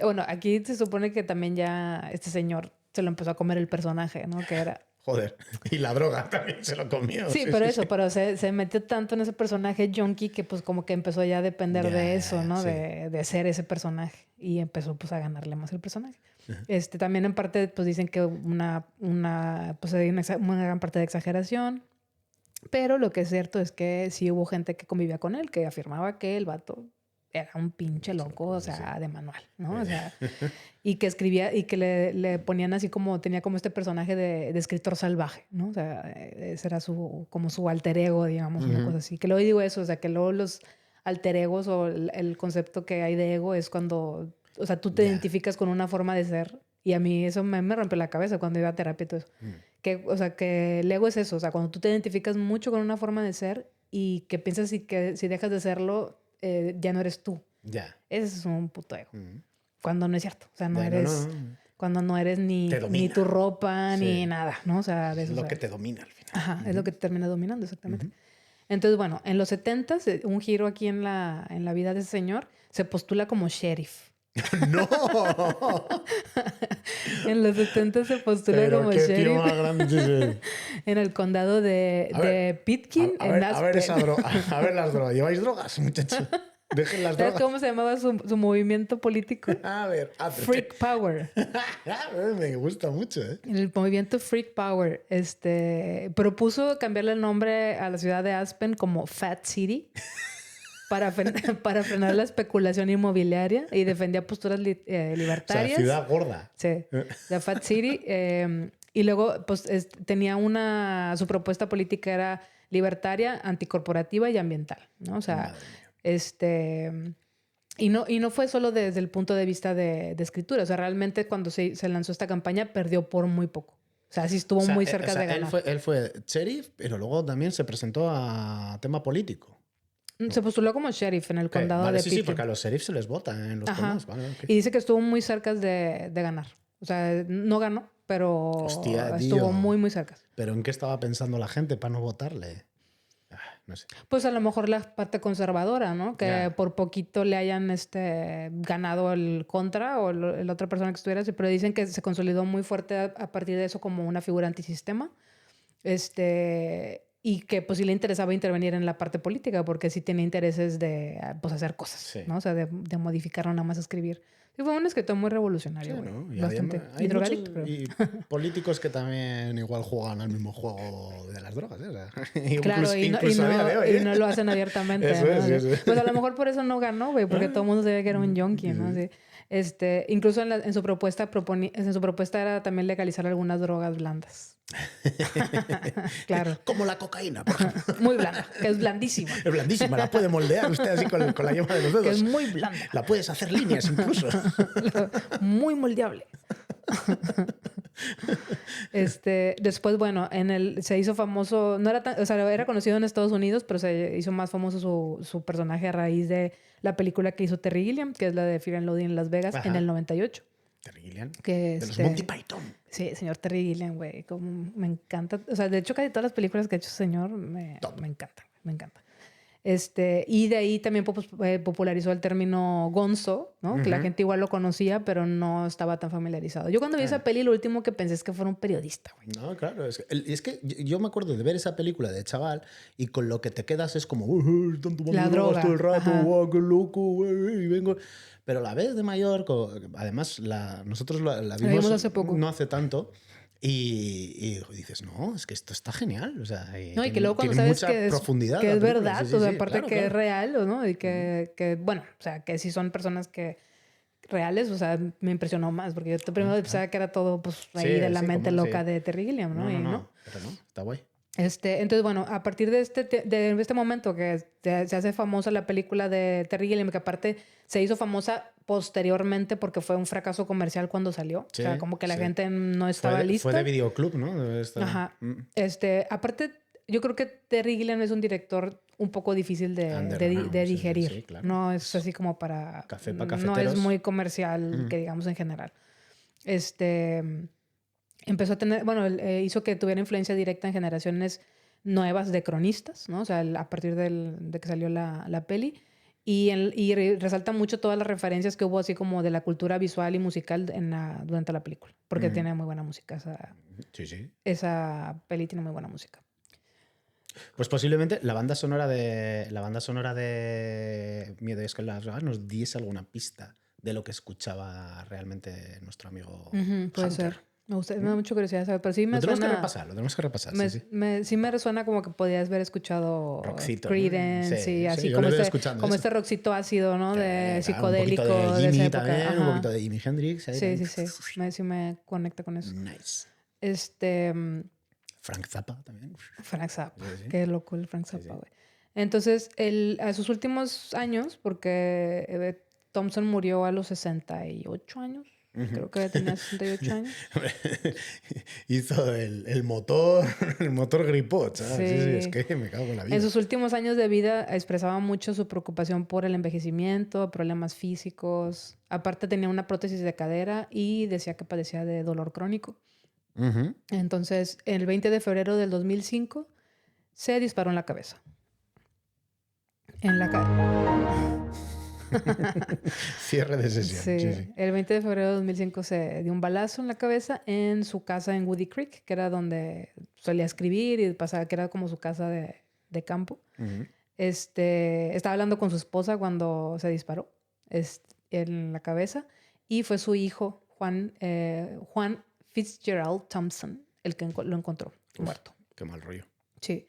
Bueno, aquí se supone que también ya este señor se lo empezó a comer el personaje, ¿no? Que era...
Joder, y la droga también se lo comió.
Sí, pero se metió tanto en ese personaje junkie que pues como que empezó ya a depender de eso, ¿no? Sí. De ser ese personaje. Y empezó pues a ganarle más el personaje. Uh-huh. También en parte pues dicen que pues hay una gran parte de exageración. Pero lo que es cierto es que sí hubo gente que convivía con él, que afirmaba que el vato era un pinche loco, o sea, de manual, ¿no? O sea, y que escribía y que le ponían así como, tenía como este personaje de escritor salvaje, ¿no? O sea, ese era como su alter ego, digamos, una cosa así. Que luego digo eso, o sea, que luego los alter egos o el concepto que hay de ego es cuando, o sea, tú te identificas con una forma de ser. Y a mí eso me rompió la cabeza cuando iba a terapia y todo eso. Que, o sea, que el ego es eso, o sea, cuando tú te identificas mucho con una forma de ser y que piensas que si dejas de serlo, ya no eres tú.
Ya.
Ese es un puto ego. Cuando no es cierto. O sea, no eres... Cuando no eres ni tu ropa, ni nada, ¿no? O sea, de eso.
Es lo que te domina al final.
Ajá, es lo que te termina dominando, exactamente. Entonces, bueno, en los 70s, un giro aquí en la vida de ese señor, se postula como sheriff.
¡No!
En los 70 se postula como
qué
sheriff.
tío más grande.
En el condado de Pitkin, en Aspen.
A ver las drogas. ¿Lleváis drogas, muchachos? Dejen las
¿Sabes
drogas.
cómo se llamaba su movimiento político?
A ver.
Freak Power.
Me gusta mucho, ¿eh?
El movimiento Freak Power propuso cambiarle el nombre a la ciudad de Aspen como Fat City para frenar la especulación inmobiliaria y defendía posturas libertarias.
O sea, ciudad gorda.
Sí, la Fat City. Y luego pues, tenía su propuesta política era libertaria, anticorporativa y ambiental, ¿no? O sea, y no fue solo desde el punto de vista de escritura. O sea, realmente cuando se lanzó esta campaña perdió por muy poco. O sea, sí estuvo muy cerca de ganar.
Él fue sheriff, pero luego también se presentó a tema político.
Se postuló como sheriff en el condado de Pitkin.
Sí, porque a los sheriffs se les vota en los condados. Vale, okay.
Y dice que estuvo muy cerca de ganar. O sea, no ganó, pero estuvo muy, muy cerca.
¿Pero en qué estaba pensando la gente para no votarle? No sé.
Pues a lo mejor la parte conservadora, ¿no? Que por poquito le hayan ganado el contra o la otra persona que estuviera. Pero dicen que se consolidó muy fuerte a partir de eso como una figura antisistema. Y que pues sí le interesaba intervenir en la parte política porque sí tenía intereses de pues, hacer cosas, sí. ¿no? O sea, de modificar, no nada más escribir. Sí, fue un escritor muy revolucionario. Sí, ¿no?
Bastante. Hay drogadicto. Y políticos que también igual juegan al mismo juego de las drogas. ¿eh? O sea,
claro, incluso y no lo hacen abiertamente.
Eso
¿no?
es.
Pues a lo mejor por eso no ganó, güey, porque todo el mundo sabía que era un yonki, ¿no? Sí. Incluso en su propuesta era también legalizar algunas drogas blandas. Claro.
Como la cocaína, por ejemplo.
Muy blanda, que es blandísima.
Es blandísima, la puede moldear usted así con la yema de los dedos.
Que es muy blanda.
La puedes hacer líneas incluso.
Muy moldeable. Después, bueno, se hizo famoso, no era o sea, era conocido en Estados Unidos, pero se hizo más famoso su personaje a raíz de la película que hizo Terry Gilliam, que es la de Fear and Loathing en Las Vegas, en el 98.
Terry Gilliam.
De
los Monty Python.
Sí, señor Terry Gilliam, güey. Me encanta. O sea, de hecho, casi todas las películas que ha hecho ese señor me encantan. Me encanta. Y de ahí también popularizó el término gonzo, ¿no? Que la gente igual lo conocía, pero no estaba tan familiarizado. Yo cuando vi esa peli, lo último que pensé es que fuera un periodista, güey.
No, claro. Es que yo me acuerdo de ver esa película de chaval y con lo que te quedas es como están tomando
la droga
todo el rato, wow, qué loco, güey, vengo. Pero la ves de mayor, además nosotros la vimos
hace poco.
No hace tanto. Y dices, no, es que esto está genial. O sea,
no, y que luego cuando sabes que
profundidad
que es verdad,
sí,
o sea, aparte
claro,
que es real, ¿no? Y que, bueno, o sea, que sí son personas que reales, o sea, me impresionó más, porque yo primero pensaba que era todo, pues, ahí de la mente loca de Terry Gilliam, ¿no?
No, pero no, está guay.
Entonces, bueno, a partir de este momento que se hace famosa la película de Terry Gilliam, que aparte se hizo famosa posteriormente porque fue un fracaso comercial cuando salió. Sí, o sea, como que la gente no estaba lista.
Fue de videoclub, ¿no?
Ajá. Aparte, yo creo que Terry Gilliam es un director un poco difícil de digerir. Sí, claro. No es así como para...
Café para cafeteros.
No es muy comercial, que digamos en general. Empezó a tener, bueno, hizo que tuviera influencia directa en generaciones nuevas de cronistas, ¿no? O sea, a partir de que salió la peli. Y resalta mucho todas las referencias que hubo así como de la cultura visual y musical durante la película. Porque tiene muy buena música. Esa peli tiene muy buena música.
Pues posiblemente la banda sonora de Miedo y Escalas nos diese alguna pista de lo que escuchaba realmente nuestro amigo
puede ser. Me da mucha curiosidad saber, pero sí me
suena...
Lo
tenemos que repasar,
sí me resuena como que podías haber escuchado
rockcito,
Creedence,
¿no?
Sí, así
como
este rockcito ácido, ¿no? De psicodélico.
Un poquito de Jimmy
de esa
también,
época.
un poquito de Jimi Hendrix.
Sí. Sí me conecta con eso.
Nice.
Frank
Zappa también.
Frank Zappa. Sí. Qué loco el Frank Zappa, güey. Entonces, a sus últimos años, porque Thompson murió a los 68 años. Creo que tenía 68 años.
Hizo el motor gripot, ¿sabes? Sí, es que me cago en la vida.
En sus últimos años de vida expresaba mucho su preocupación por el envejecimiento, problemas físicos. Aparte tenía una prótesis de cadera y decía que padecía de dolor crónico. Entonces, el 20 de febrero del 2005 se disparó en la cabeza.
Cierre de sesión.
Sí.
Sí.
El 20 de febrero de 2005 se dio un balazo en la cabeza en su casa en Woody Creek, que era donde solía escribir y pasaba, que era como su casa de campo.
Uh-huh.
Estaba hablando con su esposa cuando se disparó en la cabeza y fue su hijo, Juan Fitzgerald Thompson, el que lo encontró muerto.
Qué mal rollo.
Sí.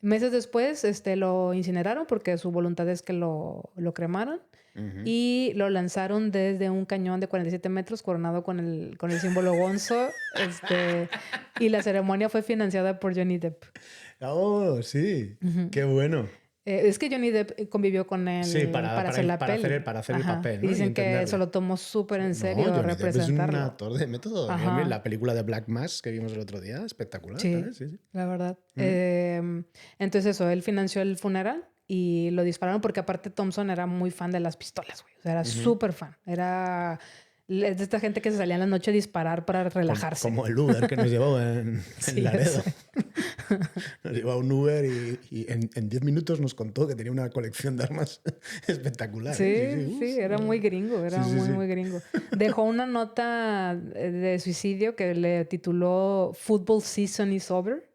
Meses después lo incineraron porque su voluntad es que lo cremaran. Uh-huh. Y lo lanzaron desde un cañón de 47 metros coronado con el símbolo Gonzo. Y la ceremonia fue financiada por Johnny Depp.
Oh, sí. Uh-huh. Qué bueno.
Es que Johnny Depp convivió con él para hacer la peli.
Para hacer el papel, ¿no?
Y dicen que se lo tomó súper en serio representarlo.
Es un actor de método. La película de Black Mass que vimos el otro día, espectacular.
Sí, sí. La verdad. Uh-huh. Entonces eso, él financió el funeral y lo dispararon porque aparte Thompson era muy fan de las pistolas, güey. O sea, era súper fan. Era de esta gente que se salía en la noche a disparar para relajarse.
Como el Uber que nos llevó en Laredo. Nos llevó a un Uber y en 10 minutos nos contó que tenía una colección de armas espectacular.
Sí, era muy gringo, muy gringo. Dejó una nota de suicidio que le tituló Football Season is Over,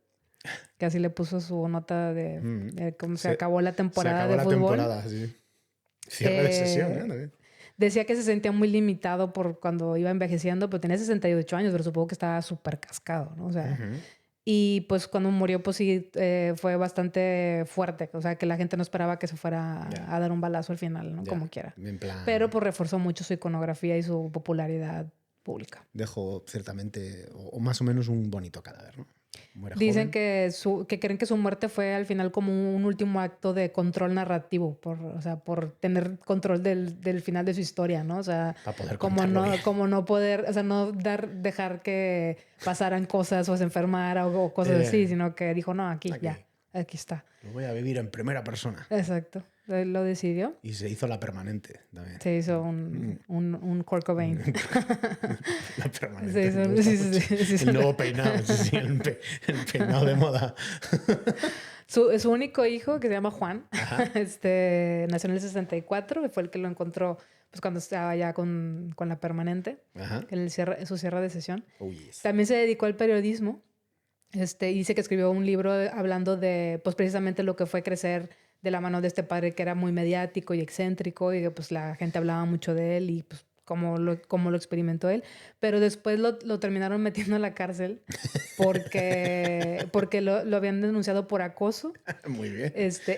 que así le puso su nota de cómo se acabó la temporada de fútbol.
Temporada, sí. Cierre de sesión, ¿eh?
Decía que se sentía muy limitado por cuando iba envejeciendo, pero tenía 68 años, pero supongo que estaba súper cascado, ¿no? O sea, y pues cuando murió, pues sí, fue bastante fuerte. O sea, que la gente no esperaba que se fuera a dar un balazo al final, ¿no? Como quiera. Pero pues reforzó mucho su iconografía y su popularidad pública.
Dejó ciertamente, o más o menos, un bonito cadáver, ¿no?
Dicen que creen que su muerte fue al final como un último acto de control narrativo, por tener control del final de su historia, ¿no? O sea, como no poder, o sea, no dejar que pasaran cosas o se enfermara o cosas así, sino que dijo, no, aquí está.
Lo voy a vivir en primera persona.
Exacto. Él lo decidió.
Y se hizo la permanente también.
Se hizo un Kurt Cobain.
La permanente. El nuevo peinado. El peinado de moda.
Su único hijo, que se llama Juan, nació en el 64. Fue el que lo encontró pues, cuando estaba ya con la permanente. En su cierre de sesión.
Oh, yes.
También se dedicó al periodismo. Dice que escribió un libro hablando de pues, precisamente lo que fue crecer de la mano de este padre que era muy mediático y excéntrico y que pues la gente hablaba mucho de él y pues cómo lo experimentó él. Pero después lo terminaron metiendo a la cárcel porque lo habían denunciado por acoso.
Muy bien.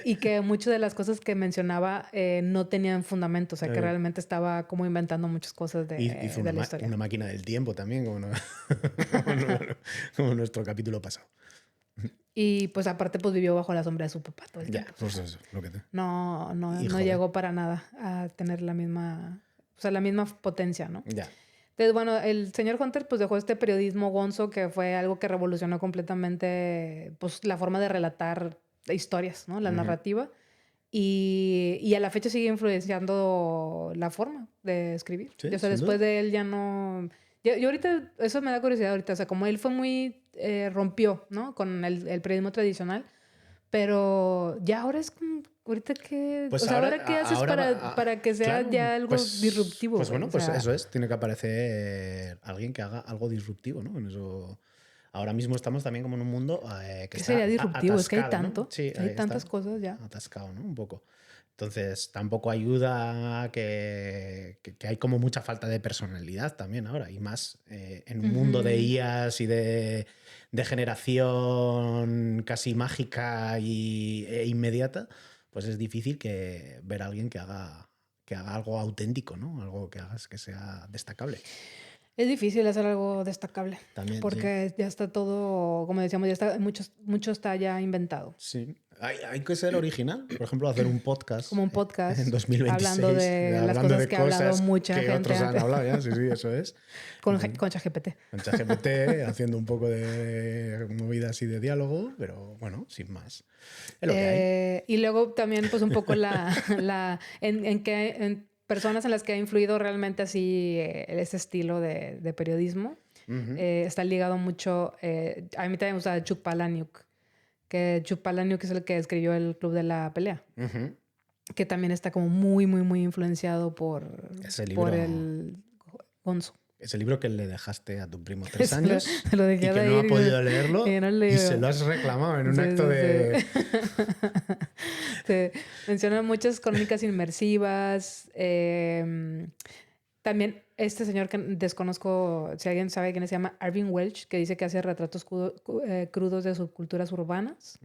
Y que muchas de las cosas que mencionaba no tenían fundamento. O sea, que realmente estaba como inventando muchas cosas de la historia.
Una máquina del tiempo también, como nuestro capítulo pasado.
Y pues aparte pues vivió bajo la sombra de su papá todo el tiempo.
Pues eso, lo que te...
No llegó para nada a tener la misma potencia, ¿no?
Ya.
Entonces, bueno, el señor Hunter pues dejó este periodismo gonzo que fue algo que revolucionó completamente pues la forma de relatar historias, ¿no? La narrativa. Y a la fecha sigue influenciando la forma de escribir. Sí, o sea, después de él ya no... Yo ahorita, eso me da curiosidad ahorita, o sea, como él fue muy, rompió, ¿no? Con el periodismo tradicional, pero ya ahora es como, ahorita que,
pues
o sea, ¿ahora qué haces para que sea
claro,
ya algo disruptivo?
Pues bueno, pues eso es, tiene que aparecer alguien que haga algo disruptivo, ¿no? En eso... Ahora mismo estamos también como en un mundo que está
sería disruptivo?
atascado,
es que hay tanto,
¿no? Sí,
hay tantas cosas ya.
Atascado, ¿no? Un poco. Entonces, tampoco ayuda que hay como mucha falta de personalidad también ahora. Y más en un mundo de IAs y de generación casi mágica e inmediata, pues es difícil ver a alguien que haga algo auténtico, ¿no? Algo que hagas que sea destacable.
Es difícil hacer algo destacable.
También,
porque ya está todo, como decíamos, ya está, mucho está ya inventado.
Sí. Hay que ser original. Por ejemplo, hacer un podcast.
Como un podcast.
En 2026.
Hablando de las cosas que ha hablado mucha gente.
Que otros han hablado ya. Sí, eso es.
Con ChatGPT.
Con ChatGPT, haciendo un poco de movidas y de diálogo, pero bueno, sin más. Es lo que hay.
Y luego también, pues un poco en personas en las que ha influido realmente así ese estilo de periodismo. Está ligado mucho... a mí también me gusta Chuck Palahniuk. Que Chuck Palahniuk es el que escribió el Club de la Pelea. que también está como muy, muy, muy influenciado por el Gonzo.
Ese libro que le dejaste a tu primo 3 años
se lo dejé
y que no ha podido leerlo y se lo has reclamado en un acto de...
Se mencionan muchas crónicas inmersivas. También este señor que desconozco, si alguien sabe quién se llama, Arvin Welch, que dice que hace retratos crudos de subculturas urbanas.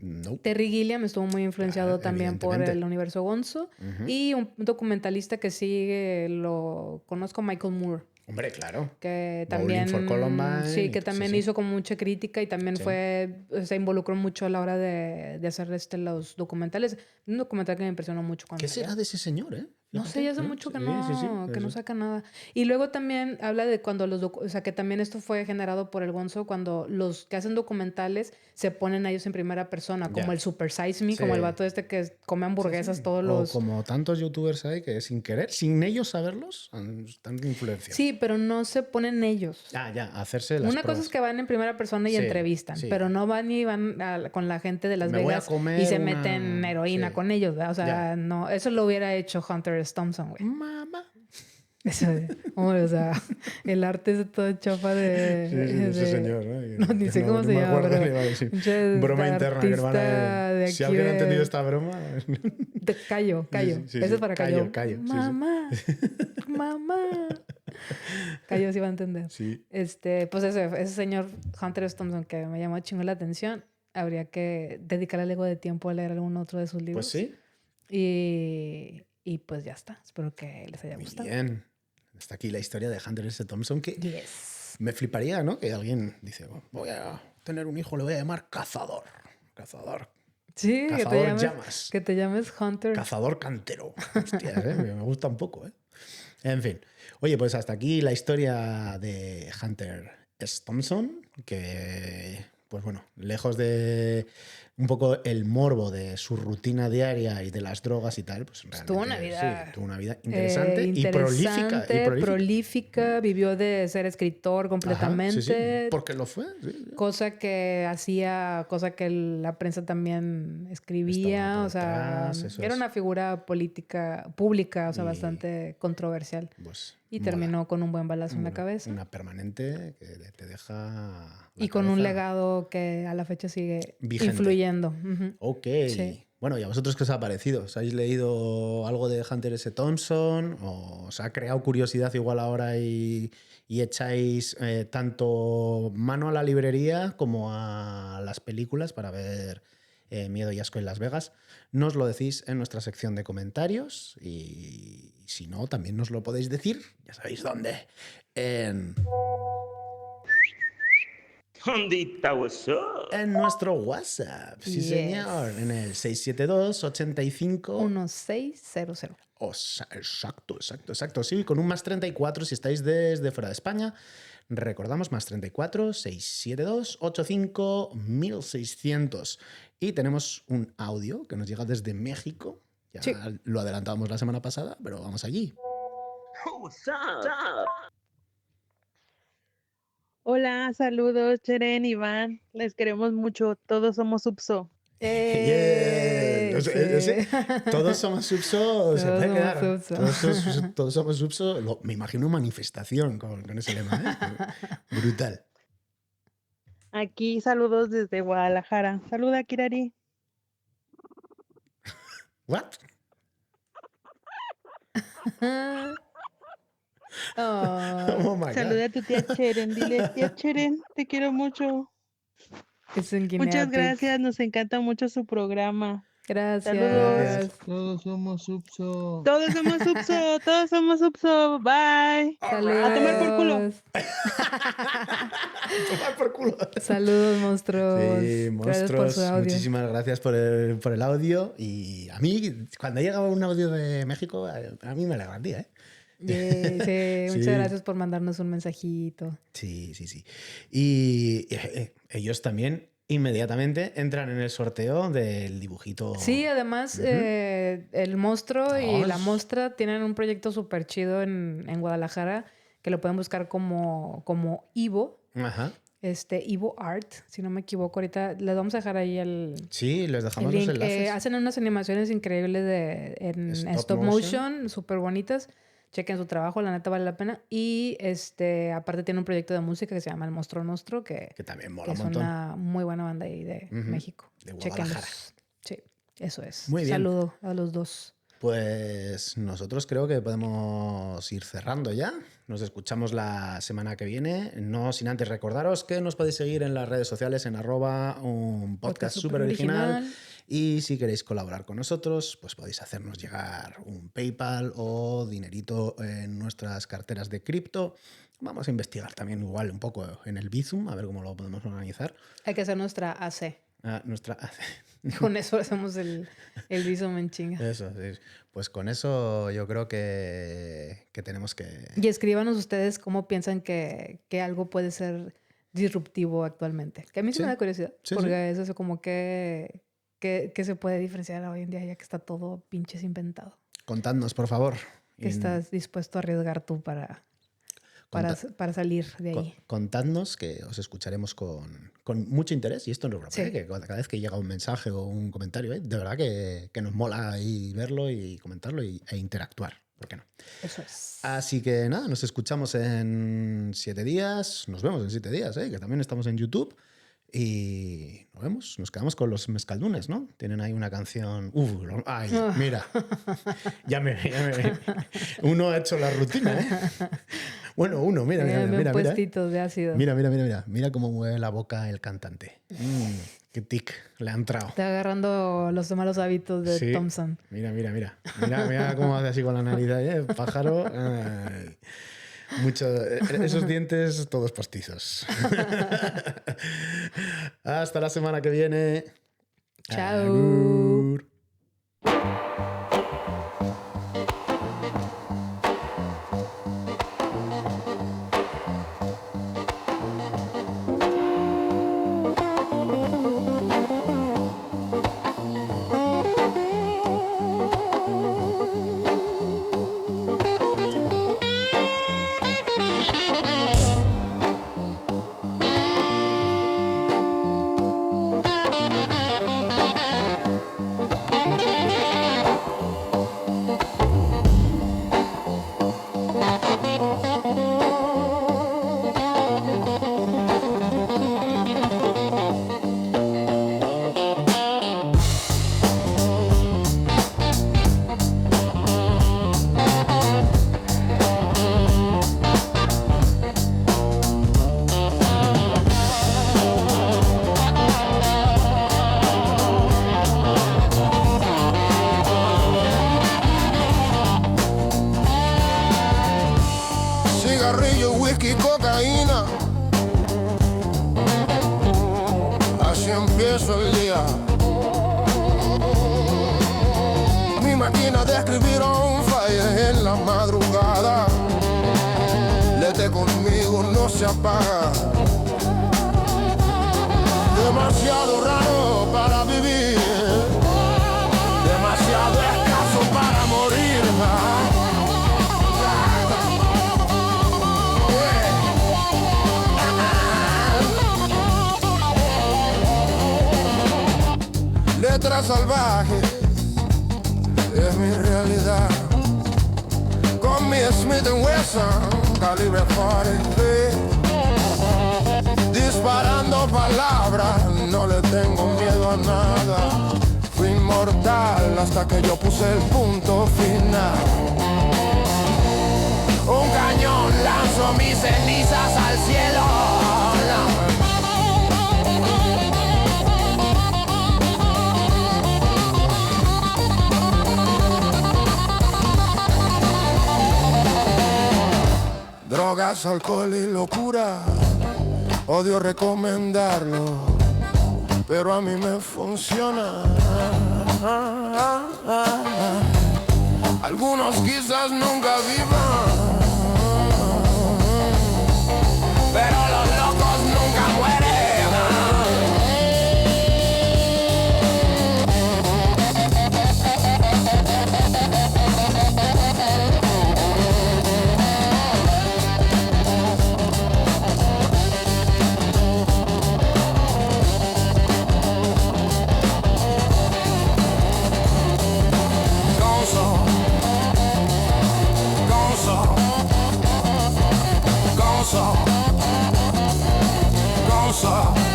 No.
Terry Gilliam estuvo muy influenciado también por el universo Gonzo. Y un documentalista que sí lo conozco, Michael Moore.
Hombre, claro.
Que también,
for Columbine,
sí, que también hizo como mucha crítica y también se involucró mucho a la hora de hacer los documentales. Un documental que me impresionó mucho cuando...
¿Qué será de ese señor,
No sé, ya hace mucho que no saca nada. Y luego también habla de cuando o sea, que también esto fue generado por el Gonzo, cuando los que hacen documentales se ponen a ellos en primera persona, como el Super Size Me, como el vato este que come hamburguesas todos los...
O como tantos youtubers hay que sin querer, sin ellos saberlos, están influenciados.
Sí, pero no se ponen ellos.
Hacerse las
Una cosa es que van en primera persona y entrevistan, pero no van y van con la gente de Las Vegas y se meten heroína con ellos, ¿verdad? O sea, no, eso lo hubiera hecho Hunter S. Thompson, güey.
Mamá.
Eso, hombre, o sea, el arte es todo chafa de
ese señor, ¿no?
No, ni sé cómo se llama, pero...
Broma interna, hermana. Si alguien ha entendido esta broma...
Callo. Eso es para callo. Mamá. Mamá. Callo sí va a entender.
Sí.
Pues ese señor Hunter S. Thompson que me llamó chingo la atención, habría que dedicarle algo de tiempo a leer algún otro de sus libros.
Pues sí.
Y pues ya está. Espero que les haya gustado.
Bien. Está aquí la historia de Hunter S. Thompson que me fliparía, ¿no? Que alguien dice, voy a tener un hijo, le voy a llamar Cazador.
Sí,
Cazador
que te llames Hunter.
Cazador cantero. Hostia, me gusta un poco, ¿eh? En fin. Oye, pues hasta aquí la historia de Hunter S. Thompson, que, pues bueno, lejos de un poco el morbo de su rutina diaria y de las drogas y tal, pues realmente tuvo una vida interesante y prolífica.
Vivió de ser escritor completamente.
Ajá, porque lo fue.
Cosa que la prensa también escribía. O sea, era una figura política pública, o sea, bastante controversial.
Pues,
y terminó con un buen balazo en la cabeza.
Una permanente que te deja...
Y con un legado que a la fecha sigue influyendo.
Ok. Sí. Bueno, ¿y a vosotros qué os ha parecido? ¿Os habéis leído algo de Hunter S. Thompson? ¿O os ha creado curiosidad igual ahora y echáis tanto mano a la librería como a las películas para ver Miedo y Asco en Las Vegas? Nos lo decís en nuestra sección de comentarios y si no, también nos lo podéis decir, ya sabéis dónde, en nuestro WhatsApp, sí señor, en el 672-85...
1600.
Exacto. Sí, con un más 34 si estáis desde fuera de España. Recordamos, más 34 672 85 1600. Y tenemos un audio que nos llega desde México. Ya lo adelantábamos la semana pasada, pero vamos allí.
Hola, saludos, Cheren, Iván. Les queremos mucho. Todos somos Subso.
Todos somos Subso, se puede quedar. Todos somos Subso. Me imagino manifestación con ese lema, ¿eh? Brutal.
Aquí saludos desde Guadalajara. Saluda, Kirari.
¿What?
Oh my God. Saluda a tu tía Cheren. Dile, tía Cheren, te quiero mucho. Muchas gracias, nos encanta mucho su programa.
Gracias.
Saludos.
Todos somos Subso.
Todos somos Subso. Bye.
Saludos.
A tomar por culo.
Tomar por culo.
Saludos, monstruos.
Sí, monstruos.
Gracias por su audio.
Muchísimas gracias por el audio. Y a mí, cuando llega un audio de México, a mí me alegra el día, ¿eh?
Sí, muchas gracias por mandarnos un mensajito.
Sí. Y ellos también inmediatamente entran en el sorteo del dibujito.
Sí, además el monstruo y la mostra tienen un proyecto súper chido en Guadalajara que lo pueden buscar como Ivo.
Ajá.
Evo Art, si no me equivoco. Ahorita les vamos a dejar ahí
Sí, les dejamos los enlaces.
Hacen unas animaciones increíbles en stop motion, súper bonitas. Chequen su trabajo, la neta vale la pena. Y aparte tiene un proyecto de música que se llama El Monstruo Nostro, que
también mola un
montón. Es una muy buena banda ahí de México.
De Guadalajara.
Sí, eso es.
Muy bien.
Saludo a los dos.
Pues nosotros creo que podemos ir cerrando ya. Nos escuchamos la semana que viene. No sin antes recordaros que nos podéis seguir en las redes sociales en @un podcast super original. Y si queréis colaborar con nosotros, pues podéis hacernos llegar un PayPal o dinerito en nuestras carteras de cripto. Vamos a investigar también igual un poco en el Bizum, a ver cómo lo podemos organizar.
Hay que hacer nuestra AC.
Nuestra AC.
Con eso hacemos el Bizum en chinga.
Eso, sí. Pues con eso yo creo que tenemos que...
Y escríbanos ustedes cómo piensan que algo puede ser disruptivo actualmente. Que a mí sí me da curiosidad. Porque eso es como que se puede diferenciar hoy en día ya que está todo pinches inventado.
Contadnos, por favor.
¿Qué estás dispuesto a arriesgar tú para salir de ahí?
Contadnos, que os escucharemos con mucho interés. Y esto no es broma, que cada vez que llega un mensaje o un comentario, de verdad que nos mola ahí verlo y comentarlo e interactuar. ¿Por qué no?
Eso es.
Así que nada, nos escuchamos en 7 días. Nos vemos en 7 días, que también estamos en YouTube. Y nos vemos, nos quedamos con los Mezcaldunes, ¿no? Tienen ahí una canción... ¡Ay, mira! Ya me... Uno ha hecho la rutina, ¿eh? Bueno, mira.
Puestitos de ácido.
Mira cómo mueve la boca el cantante. Qué tic le ha entrado.
Está agarrando los malos hábitos de Thompson.
Mira cómo hace así con la nariz, pájaro. Ay. Esos dientes todos postizos. Hasta la semana que viene.
Chao.
Agur.
Demasiado raro para vivir, demasiado escaso para morir. Letras salvajes es mi realidad. Con mi Smith & Wesson calibre 40. Disparando palabras, no le tengo miedo a nada. Fui inmortal hasta que yo puse el punto final. Un cañón lanzó mis cenizas al cielo. Drogas, alcohol y locura, odio recomendarlo, pero a mí me funciona. Algunos quizás nunca vivan, pero los locos nunca mueren. goza, goza.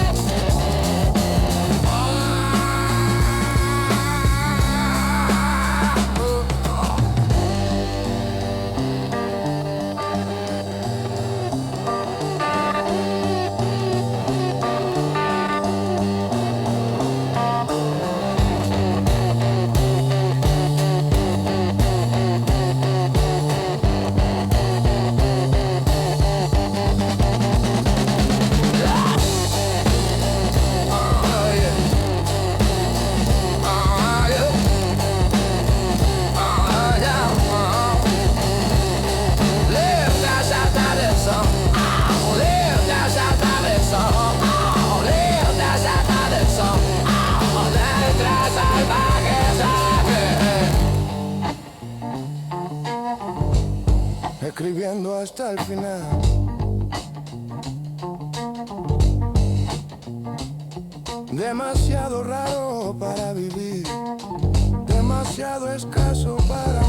Escribiendo hasta el final. Demasiado raro para vivir, demasiado escaso para